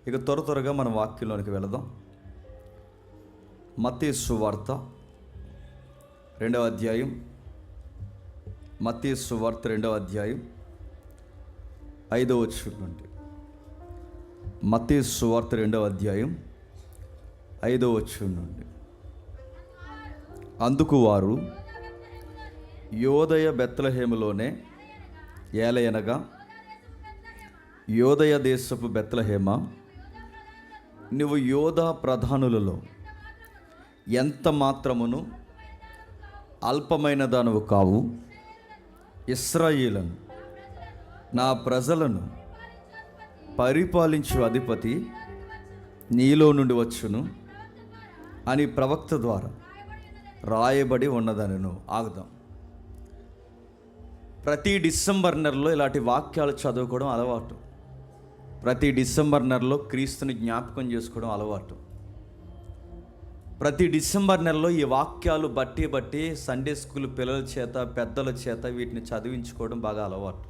ఇక త్వరగా మనం వాక్యంలోనికి వెళదాం. మత్తయి సువార్త 2వ అధ్యాయం. మత్తయి సువార్త 2వ అధ్యాయం 5వ వచనం నుండి. మత్తయి సువార్త 2వ అధ్యాయం 5వ వచనం నుండి. అందుకు వారు, యోదయ బెత్లెహేములోనే, ఏలయనగా యోదయ దేశపు బెత్లెహేమా, నువ్వు యోధా ప్రధానులలో ఎంత మాత్రమును అల్పమైన దానవు కావు. ఇశ్రాయేలును, నా ప్రజలను పరిపాలించు అధిపతి నీలో నుండి వచ్చును అని ప్రవక్త ద్వారా రాయబడి ఉన్నదనను. ఆగుదాం. ప్రతి డిసెంబర్ నెలలో ఇలాంటి వాక్యాలు చదువుకోవడం అలవాటు. ప్రతి డిసెంబర్ నెలలో క్రీస్తుని జ్ఞాపకం చేసుకోవడం అలవాటు. ప్రతి డిసెంబర్ నెలలో ఈ వాక్యాలు బట్టి సండే స్కూల్ పిల్లల చేత, పెద్దల చేత వీటిని చదివించుకోవడం బాగా అలవాటు.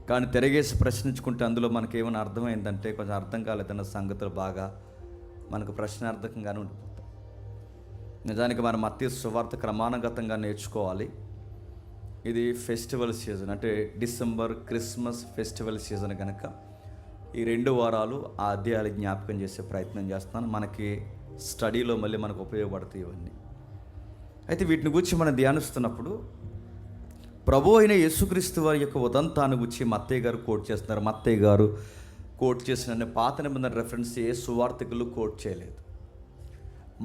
కానీ తిరగేసి ప్రశ్నించుకుంటే అందులో మనకేమైనా అర్థమైందంటే కొంచెం అర్థం కాలేదన్న సంగతులు బాగా మనకు ప్రశ్నార్థకంగానే ఉండిపోతాయి. నిజానికి మనం మత్తయి సువార్త క్రమానుగతంగా నేర్చుకోవాలి. ఇది ఫెస్టివల్ సీజన్, అంటే డిసెంబర్ క్రిస్మస్ ఫెస్టివల్ సీజన్ కనుక ఈ 2 వారాలు ఆ అధ్యాయాలు జ్ఞాపకం చేసే ప్రయత్నం చేస్తాను. మనకి స్టడీలో మళ్ళీ మనకు ఉపయోగపడతాయి ఇవన్నీ. అయితే వీటిని గురించి మనం ధ్యానిస్తున్నప్పుడు ప్రభు అయిన యేసుక్రీస్తు వారి యొక్క ఉదంతాన్ని గురించి మత్తయి గారు కోట్ చేస్తున్నారు. మత్తయి గారు కోట్ చేసిన పాత నిబంధన రెఫరెన్స్ ఏ సువార్తికులు కోట్ చేయలేదు.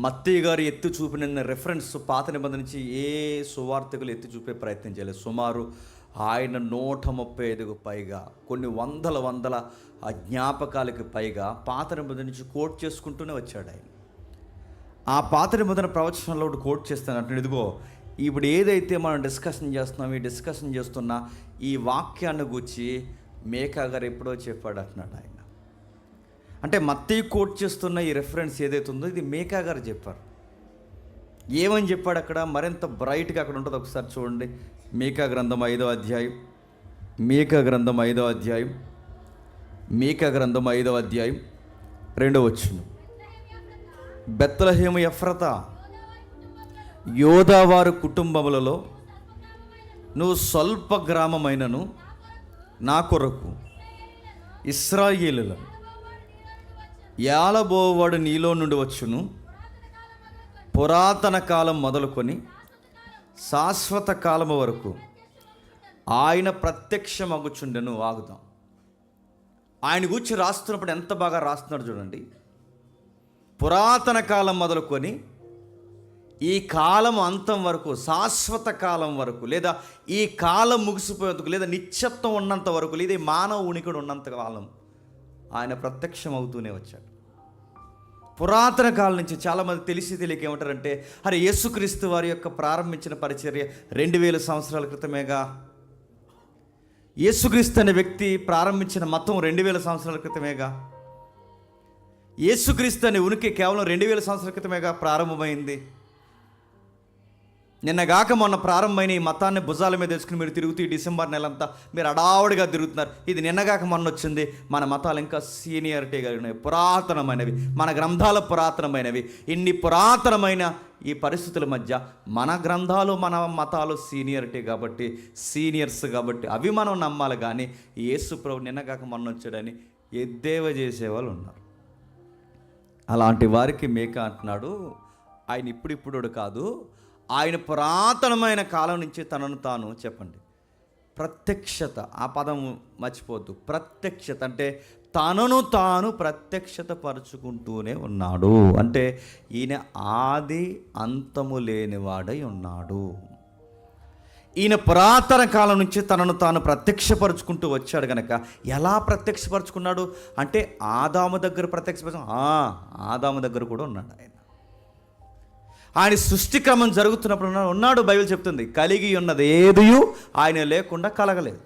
మత్తయి గారు ఎత్తి చూపిన రెఫరెన్స్ పాత నిబంధన నుంచి ఏ సువార్తికులు ఎత్తి చూపే ప్రయత్నం చేయలేదు. సుమారు ఆయన 135కు పైగా, కొన్ని వందల ఆ జ్ఞాపకాలకి పైగా పాత నిబంధన నుంచి కోట్ చేసుకుంటూనే వచ్చాడు ఆయన. ఆ పాత నిబంధన ప్రవచనంలో కోట్ చేస్తానంటే, ఇదిగో ఇప్పుడు ఏదైతే మనం డిస్కషన్ చేస్తున్నాం, ఈ డిస్కషన్ చేస్తున్న ఈ వాక్యాన్ని గురించి మేకా గారు ఎప్పుడో చెప్పాడు అంటున్నాడు ఆయన. అంటే మత్తయి కోట్ చేస్తున్న ఈ రెఫరెన్స్ ఏదైతే ఉందో ఇది మేకా గారు చెప్పారు. ఏమని చెప్పాడు అక్కడ? మరింత బ్రైట్గా అక్కడ ఉంటుంది. ఒకసారి చూడండి. మీకా గ్రంథం 5వ అధ్యాయం, మీకా గ్రంథం 5వ అధ్యాయం, మీకా గ్రంథం 5వ అధ్యాయం 2వ వచనం. బెత్లెహేము ఎఫ్రతా, యోదావారు కుటుంబములలో నువ్వు స్వల్ప గ్రామమైనను నా కొరకు ఇశ్రాయేలులను ఏలబోవాడు నీలో నుండి వచ్చును. పురాతన కాలం మొదలుకొని శాశ్వత కాలము వరకు ఆయన ప్రత్యక్షమగుచుండెను. ఆగుదాం. ఆయన గురించి రాస్తున్నప్పుడు ఎంత బాగా రాస్తున్నాడు చూడండి. పురాతన కాలం మొదలుకొని ఈ కాలం అంతం వరకు, శాశ్వత కాలం వరకు, లేదా ఈ కాలం ముగిసిపోయేందుకు, లేదా నిత్యత్వం ఉన్నంత వరకు, లేదా మానవ ఉనికిడు ఉన్నంత కాలం ఆయన ప్రత్యక్షం అవుతూనే వచ్చాడు. పురాతన కాలం నుంచి చాలామంది తెలియక ఏమంటారంటే, అరే యేసుక్రీస్తు వారి యొక్క ప్రారంభించిన పరిచర్య 2000 సంవత్సరాల క్రితమేగా. యేసుక్రీస్తు అనే వ్యక్తి ప్రారంభించిన మతం 2000 సంవత్సరాల క్రితమేగా. యేసుక్రీస్తు అనే ఉనికి కేవలం 2000 సంవత్సరాల క్రితమేగా ప్రారంభమైంది. నిన్నగాక మొన్న ప్రారంభమైన ఈ మతాన్ని భుజాల మీద తెచ్చుకుని మీరు తిరుగుతూ ఈ డిసెంబర్ నెలంతా మీరు అడావుడిగా తిరుగుతున్నారు. ఇది నిన్నగాక మొన్న వచ్చింది. మన మతాలు ఇంకా సీనియారిటీ కలిగినవి, పురాతనమైనవి, మన గ్రంథాలు పురాతనమైనవి. ఇన్ని పురాతనమైన ఈ పరిస్థితుల మధ్య మన గ్రంథాలు, మన మతాలు సీనియారిటీ కాబట్టి, సీనియర్స్ కాబట్టి అవి మనం నమ్మాలి. కానీ యేసు ప్రభు నిన్నగాక మొన్న వచ్చాడని ఎద్దేవ చేసేవాళ్ళు ఉన్నారు. అలాంటి వారికి మేకా అంటున్నాడు, ఆయన ఇప్పుడిప్పుడు కాదు, ఆయన పురాతనమైన కాలం నుంచి తనను తాను, చెప్పండి, ప్రత్యక్షత. ఆ పదం మర్చిపోద్దు. ప్రత్యక్షత అంటే తనను తాను ప్రత్యక్షత పరుచుకుంటూనే ఉన్నాడు. అంటే ఈయన ఆది అంతము లేనివాడై ఉన్నాడు. ఈయన పురాతన కాలం నుంచి తనను తాను ప్రత్యక్షపరుచుకుంటూ వచ్చాడు కనుక ఎలా ప్రత్యక్షపరుచుకున్నాడు అంటే ఆదాము దగ్గర ఆదాము దగ్గర కూడా ఉన్నాడు ఆయన. ఆయన సృష్టి క్రమం జరుగుతున్నప్పుడు ఉన్నాడు. బైబిల్ చెప్తుంది, కలిగి ఉన్నది ఏది ఆయన లేకుండా కలగలేదు,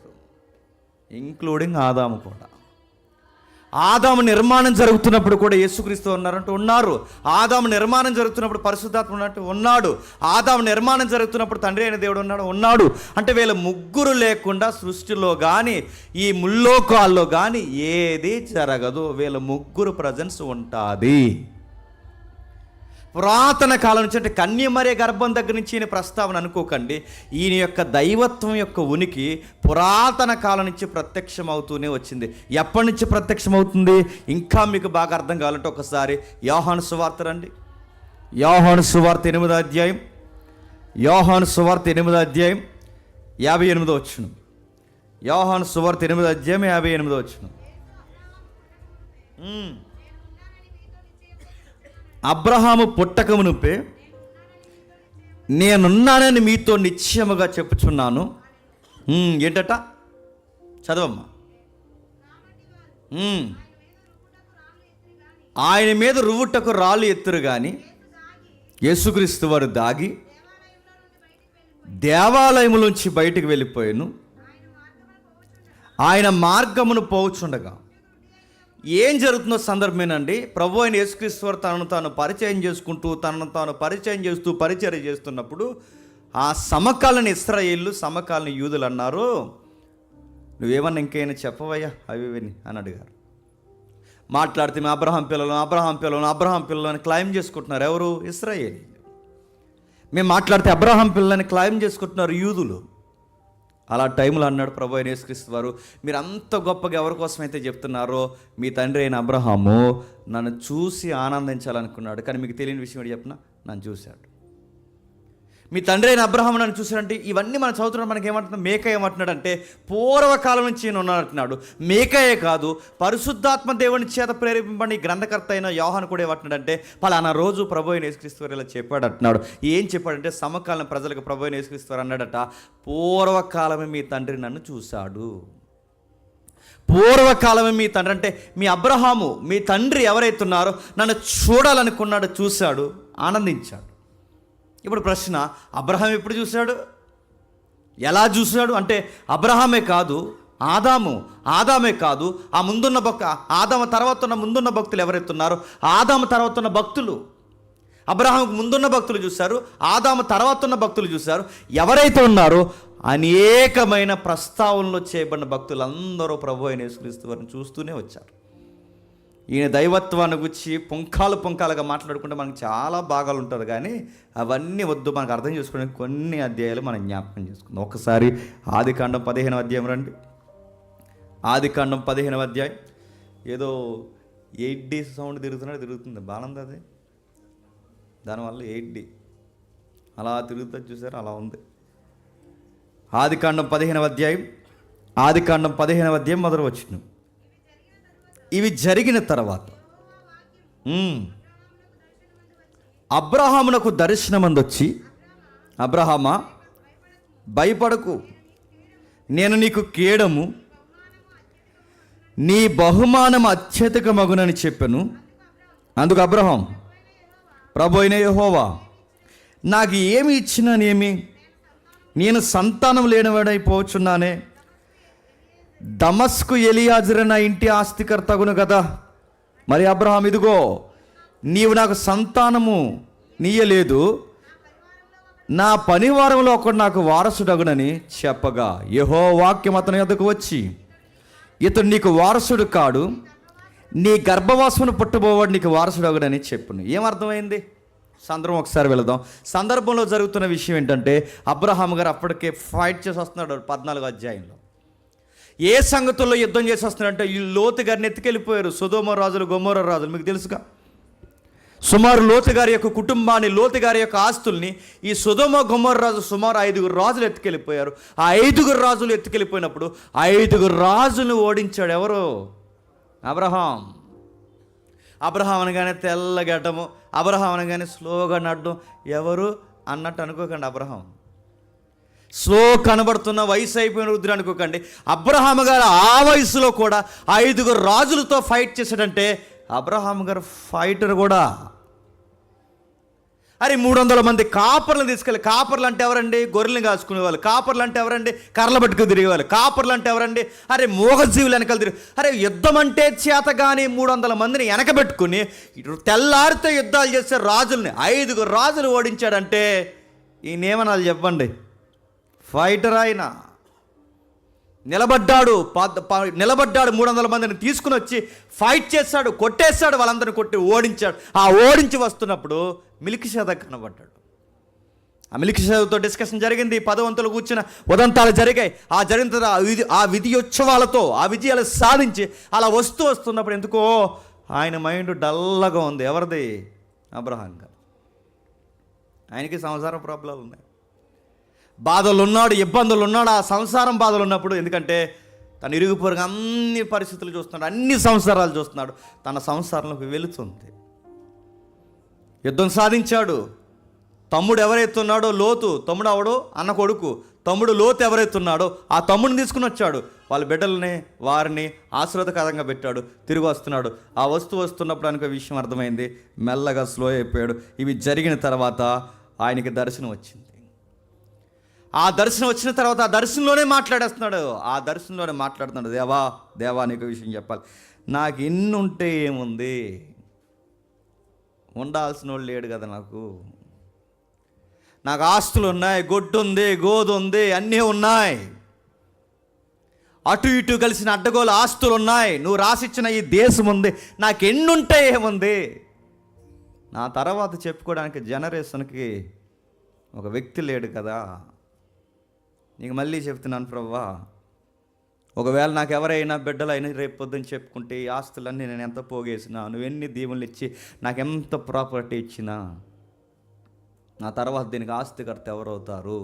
ఇంక్లూడింగ్ ఆదాము కూడా. ఆదాము నిర్మాణం జరుగుతున్నప్పుడు కూడా యేసుక్రీస్తు ఉన్నారంటే ఉన్నారు. ఆదాము నిర్మాణం జరుగుతున్నప్పుడు పరిశుద్ధాత్మ ఉన్నట్టు ఉన్నాడు. ఆదాము నిర్మాణం జరుగుతున్నప్పుడు తండ్రి అయిన దేవుడు ఉన్నాడు. అంటే వీళ్ళ ముగ్గురు లేకుండా సృష్టిలో కానీ ఈ ముల్లోకాల్లో కానీ ఏది జరగదు. వీళ్ళ ముగ్గురు ప్రజెన్స్ ఉంటుంది. పురాతన కాలం నుంచి, అంటే కన్యమర్య గర్భం దగ్గర నుంచి ఈయన ప్రస్తావన అనుకోకండి. ఈయన యొక్క దైవత్వం యొక్క ఉనికి పురాతన కాలం నుంచి ప్రత్యక్షం అవుతూనే వచ్చింది. ఎప్పటి నుంచి ప్రత్యక్షం అవుతుంది? ఇంకా మీకు బాగా అర్థం కావాలంటే ఒకసారి యోహాను సువార్త రండి. యోహాను సువార్త 8వ అధ్యాయం, యోహాను సువార్త 8వ అధ్యాయం 58వ వచనం. యోహాను సువార్త 8వ అధ్యాయం 58వ వచనం. అబ్రహాము పుట్టకమునుపే నేనున్నానని మీతో నిశ్చయముగా చెప్పుచున్నాను. ఏంటట? చదవమ్మా. ఆయన మీద రువ్వుటకు రాళ్ళు ఎత్తురు కానీ యేసుక్రీస్తు వారు దాగి దేవాలయములోంచి బయటికి వెళ్ళిపోయాను. ఆయన మార్గమును పోవుచుండగా ఏం జరుగుతుందో సందర్భమేనండి. ప్రభు అయిన యేసుక్రీస్తు వారు తనను తాను పరిచయం చేసుకుంటూ తనను తాను పరిచయం చేస్తూ పరిచర్య చేస్తున్నప్పుడు ఆ సమకాలీన ఇశ్రాయేలు సమకాలీన యూదులు అన్నారు, నువ్వేమన్నా ఇంకైనా చెప్పవయ్యా అవి విని అని అడిగారు. మాట్లాడితే మేము అబ్రహాం పిల్లలు అని క్లైమ్ చేసుకుంటున్నారు. ఎవరు? ఇశ్రాయేలు. మేము మాట్లాడితే అబ్రహాం పిల్లలని క్లైమ్ చేసుకుంటున్నారు యూదులు. అలా టైంలో అన్నాడు ప్రభు అయిన యేసుక్రీస్తు వారు, మీరు అంత గొప్పగా ఎవరి కోసమైతే చెప్తున్నారో మీ తండ్రి అయిన అబ్రహాము నన్ను చూసి ఆనందించాలనుకున్నాడు. కానీ మీకు తెలియని విషయం ఏంటి చెప్పిన? నన్ను చూశాడు. మీ తండ్రి అయిన అబ్రహాము నన్ను చూశాడంటే ఇవన్నీ మనం చదువుతున్నాడు. మనకి ఏమంటున్నాడు? మేక ఏమంటున్నాడు అంటే పూర్వకాలం నుంచి నేను ఉన్నానంటున్నాడు. మేకయే కాదు, పరిశుద్ధాత్మ దేవుని చేత ప్రేరేపింపబడి గ్రంథకర్త అయిన యోహాను కూడా ఏమంటున్నాడంటే పలానా రోజు ప్రభు అయిన యేసుక్రీస్తు వారు ఇలా చెప్పాడు అంటున్నాడు. ఏం చెప్పాడంటే సమకాలీన ప్రజలకు ప్రభు అయిన యేసుక్రీస్తు వారు అన్నాడట, పూర్వకాలమే మీ తండ్రి నన్ను చూశాడు. పూర్వకాలమే మీ తండ్రి అంటే మీ అబ్రహాము, మీ తండ్రి ఎవరైతే ఉన్నారో నన్ను చూడాలనుకున్నాడు, చూశాడు, ఆనందించాడు. ఇప్పుడు ప్రశ్న, అబ్రహాం ఎప్పుడు చూశాడు? ఎలా చూశాడు అంటే అబ్రహామే కాదు, ఆదామే కాదు, ఆ ముందున్న ఆదాము తర్వాత ఉన్న ముందున్న భక్తులు ఎవరైతే ఉన్నారో ఆదాము తర్వాత ఉన్న భక్తులు, అబ్రహాంకు ముందున్న భక్తులు చూశారు, ఆదాము తర్వాత ఉన్న భక్తులు చూశారు. ఎవరైతే ఉన్నారో అనేకమైన ప్రస్తావనలో చేయబడిన భక్తులందరూ ప్రభు అయిన యేసుక్రీస్తు వారిని చూస్తూనే వచ్చారు. ఈయన దైవత్వాన్ని గురించి పుంఖాలుగా మాట్లాడుకుంటే మనకు చాలా భాగాలు ఉంటుంది. కానీ అవన్నీ వద్దు, మనకు అర్థం చేసుకోవడానికి కొన్ని అధ్యాయాలు మనం జ్ఞాపకం చేసుకుందాం. ఒకసారి ఆదికాండం 15వ అధ్యాయం రండి. ఆదికాండం 15వ అధ్యాయం. ఏదో 8D సౌండ్ తిరుగుతుంది బాగుంది అది, దానివల్ల 8D అలా తిరుగుతుంది చూసారు, అలా ఉంది. ఆదికాండం 15వ అధ్యాయం మొదలు వచ్చిన ఇవి జరిగిన తర్వాత అబ్రహామునకు దర్శనమందొచ్చి, అబ్రహామా భయపడకు, నేను నీకు కేడము, నీ బహుమానం అత్యధికమగునని చెప్పాను. అందుకు అబ్రహాం, ప్రభు అయిన యెహోవా నాకు ఏమి ఇచ్చినానేమి, నేను సంతానం లేనివాడైపోవచ్చున్నానే. దమస్కు ఎలియాజరు నా ఇంటి ఆస్తికర్తగును కదా. మరి అబ్రహాం, ఇదిగో నీవు నాకు సంతానము నీయలేదు, నా పనివారంలో ఒకడు నాకు వారసుడగునని చెప్పగా యెహోవా వాక్యం అతని యొద్దకు వచ్చి, ఇతడు నీకు వారసుడు కాడు, నీ గర్భవాసమును పుట్టబోవాడు నీకు వారసుడగునని చెప్పును. ఏమర్థమైంది? సందర్భం ఒకసారి వెళదాం. సందర్భంలో జరుగుతున్న విషయం ఏంటంటే అబ్రహాం గారు అప్పటికే ఫైట్ చేసి వస్తున్నాడు. 14వ అధ్యాయంలో ఏ సంగతుల్లో యుద్ధం చేసి వస్తున్నారంటే ఈ లోతు గారిని ఎత్తుకెళ్ళిపోయారు సొదొమ రాజులు, గొమొర్రా రాజులు. మీకు తెలుసుగా, సుమారు లోతు గారి యొక్క కుటుంబాన్ని, లోతు గారి యొక్క ఆస్తుల్ని ఈ సొదొమ గొమొర్రా రాజు సుమారు 5 రాజులు ఎత్తుకెళ్ళిపోయారు. ఆ 5 రాజులు ఎత్తుకెళ్ళిపోయినప్పుడు 5 రాజులను ఓడించాడు ఎవరు? అబ్రహాం. అబ్రహాం అనగానే తెల్లగడ్డము, అబ్రహాం అనగానే స్లోగా నడడం ఎవరు అన్నట్టు అనుకోకండి. అబ్రహాం స్లో కనబడుతున్న వయసు అయిపోయిన వృద్ధుడు అనుకోకండి. అబ్రహాం గారు ఆ వయసులో కూడా 5 రాజులతో ఫైట్ చేశాడంటే అబ్రహాం గారు ఫైటర్ కూడా. అరే 300 మంది కాపర్లను తీసుకెళ్ళి, కాపర్లు అంటే ఎవరండి? గొర్రెలను కాసుకునే వాళ్ళు. కాపర్లు అంటే ఎవరండి? కర్రలు పట్టుకు తిరిగేవాళ్ళు. కాపర్లు అంటే ఎవరండి? అరే మూగజీవులు వెనకాల తిరిగి. అరే యుద్ధం అంటే చేత కానీ 300 మందిని వెనకబెట్టుకుని తెల్లారితో యుద్ధాలు చేసే రాజుల్ని 5 రాజులు ఓడించాడంటే ఈయనేమనాలి చెప్పండి? ఫైటర్ ఆయన. నిలబడ్డాడు 300 మందిని తీసుకుని వచ్చి ఫైట్ చేశాడు, కొట్టేశాడు, వాళ్ళందరిని కొట్టి ఓడించాడు. ఆ ఓడించి వస్తున్నప్పుడు మిల్కీషెదెకు కనబడ్డాడు. ఆ మిల్కీషెదెకుతో డిస్కషన్ జరిగింది. 10 వంతులు కూర్చున్న ఉదంతాలు జరిగాయి. ఆ జరిగిన తర్వాత ఆ విజయోత్సవాలతో ఆ విజయాలు సాధించి అలా వస్తున్నప్పుడు ఎందుకో ఆయన మైండ్ డల్లగా ఉంది. ఎవరిది? అబ్రహాం గారు. ఆయనకి సంసారం ప్రాబ్లాలు ఉన్నాయి, బాధలు ఉన్నాడు, ఇబ్బందులు ఉన్నాడు. ఆ సంసారం బాధలు ఉన్నప్పుడు, ఎందుకంటే తను ఇరుగు పొరుగు అన్ని పరిస్థితులు చూస్తున్నాడు, అన్ని సంసారాలు చూస్తున్నాడు. తన సంసారంలోకి వెళుతుంది. యుద్ధం సాధించాడు. తమ్ముడు ఎవరైతే ఉన్నాడో లోతు, తమ్ముడు అవడు అన్న కొడుకు, తమ్ముడు లోతు ఎవరైతే ఉన్నాడో ఆ తమ్ముడిని తీసుకుని వచ్చాడు. వాళ్ళ బిడ్డల్ని వారిని ఆశీర్వాదకరంగా పెట్టాడు. తిరిగి వస్తున్నాడు. ఆ వస్తున్నప్పుడు ఆయనకు విషయం అర్థమైంది. మెల్లగా స్లో అయిపోయాడు. ఇవి జరిగిన తర్వాత ఆయనకి దర్శనం వచ్చింది. ఆ దర్శనం వచ్చిన తర్వాత ఆ దర్శనంలోనే మాట్లాడేస్తున్నాడు. దేవా నీకు విషయం చెప్పాలి. నాకు ఎన్ని ఉంటే ఏముంది, ఉండాల్సిన వాళ్ళు లేడు కదా. నాకు ఆస్తులు ఉన్నాయి, గొడ్డు ఉంది, గోధు ఉంది, అన్నీ ఉన్నాయి. అటు ఇటు కలిసిన అడ్డగోలు ఆస్తులు ఉన్నాయి. నువ్వు రాసిచ్చిన ఈ దేశం ఉంది. నాకు ఎన్నుంటే ఏముంది. నా తర్వాత చెప్పుకోవడానికి జనరేషన్కి ఒక వ్యక్తి లేడు కదా. నీకు మళ్ళీ చెప్తున్నాను ప్రభువా, ఒకవేళ నాకు ఎవరైనా బిడ్డలైనా రేపు పొద్దున్న చెప్పుకుంటే ఈ ఆస్తులన్నీ నేను ఎంత పోగేసినా, నువ్వెన్ని దీవులు ఇచ్చి నాకు ఎంత ప్రాపర్టీ ఇచ్చినా, నా తర్వాత దీనికి ఆస్తికర్త ఎవరవుతారు?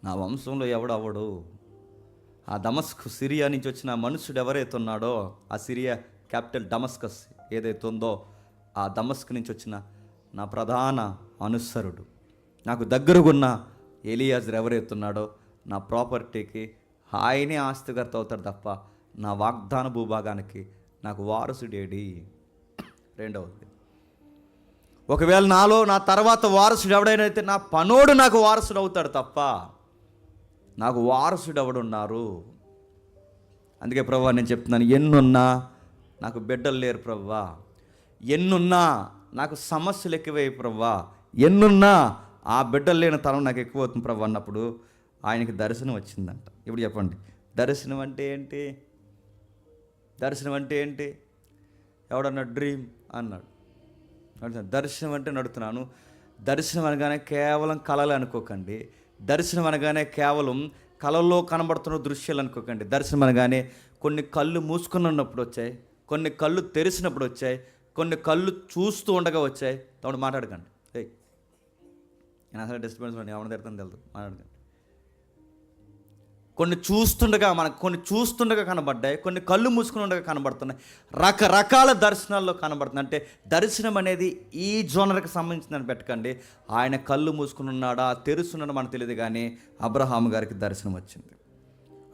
నా వంశంలో ఎవడవడు? ఆ దమస్కు సిరియా నుంచి వచ్చిన మనుషుడు ఎవరైతే ఉన్నాడో, ఆ సిరియా క్యాపిటల్ డమస్కస్ ఏదైతే ఉందో, ఆ దమస్కు నుంచి వచ్చిన నా ప్రధాన అనుసరుడు, నాకు దగ్గరగున్న ఎలియాజర్ ఎవరైతే ఉన్నాడో, నా ప్రాపర్టీకి ఆయనే ఆస్తికర్త అవుతాడు తప్ప నా వాగ్దాన భూభాగానికి నాకు వారసుడేడి. రెండవది, ఒకవేళ నా తర్వాత వారసుడు ఎవడైనా అయితే నా పనోడు నాకు వారసుడు అవుతాడు తప్ప నాకు వారసుడు ఎవడున్నారు? అందుకే ప్రభువా నేను చెప్తున్నాను, ఎన్నున్నా నాకు బిడ్డలు లేరు ప్రభువా, ఎన్నున్నా నాకు సమస్యలు ఎక్కువై ప్రభువా, ఎన్నున్నా ఆ బిడ్డలు లేని తరం నాకు ఎక్కువ అవుతుంది ప్రభు అన్నప్పుడు ఆయనకి దర్శనం వచ్చిందంట. ఇప్పుడు చెప్పండి, దర్శనం అంటే ఏంటి? ఎవడన్నా డ్రీమ్ అన్నాడు. దర్శనం అంటే నడుతున్నాను. దర్శనం అనగానే కేవలం కళలు అనుకోకండి. దర్శనం అనగానే కేవలం కళల్లో కనబడుతున్న దృశ్యాలు అనుకోకండి. దర్శనం అనగానే కొన్ని కళ్ళు మూసుకుని ఉన్నప్పుడు వచ్చాయి, కొన్ని కళ్ళు తెరిచినప్పుడు వచ్చాయి, కొన్ని కళ్ళు చూస్తూ ఉండగా వచ్చాయి. తమ్ముడు మాట్లాడకండి, నేను అసలు డిస్టర్బెన్స్ ఎవరిని తిడతాను తెలుసు, మాట్లాడకండి. కొన్ని చూస్తుండగా కనబడ్డాయి, కొన్ని కళ్ళు మూసుకుని ఉండగా కనబడుతున్నాయి. రకరకాల దర్శనాల్లో కనబడుతుంది. అంటే దర్శనం అనేది ఈ జోనర్కి సంబంధించిందని పెట్టకండి. ఆయన కళ్ళు మూసుకుని ఉన్నాడా తెరుస్తున్నాడా మనకు తెలియదు, కానీ అబ్రహాము గారికి దర్శనం వచ్చింది.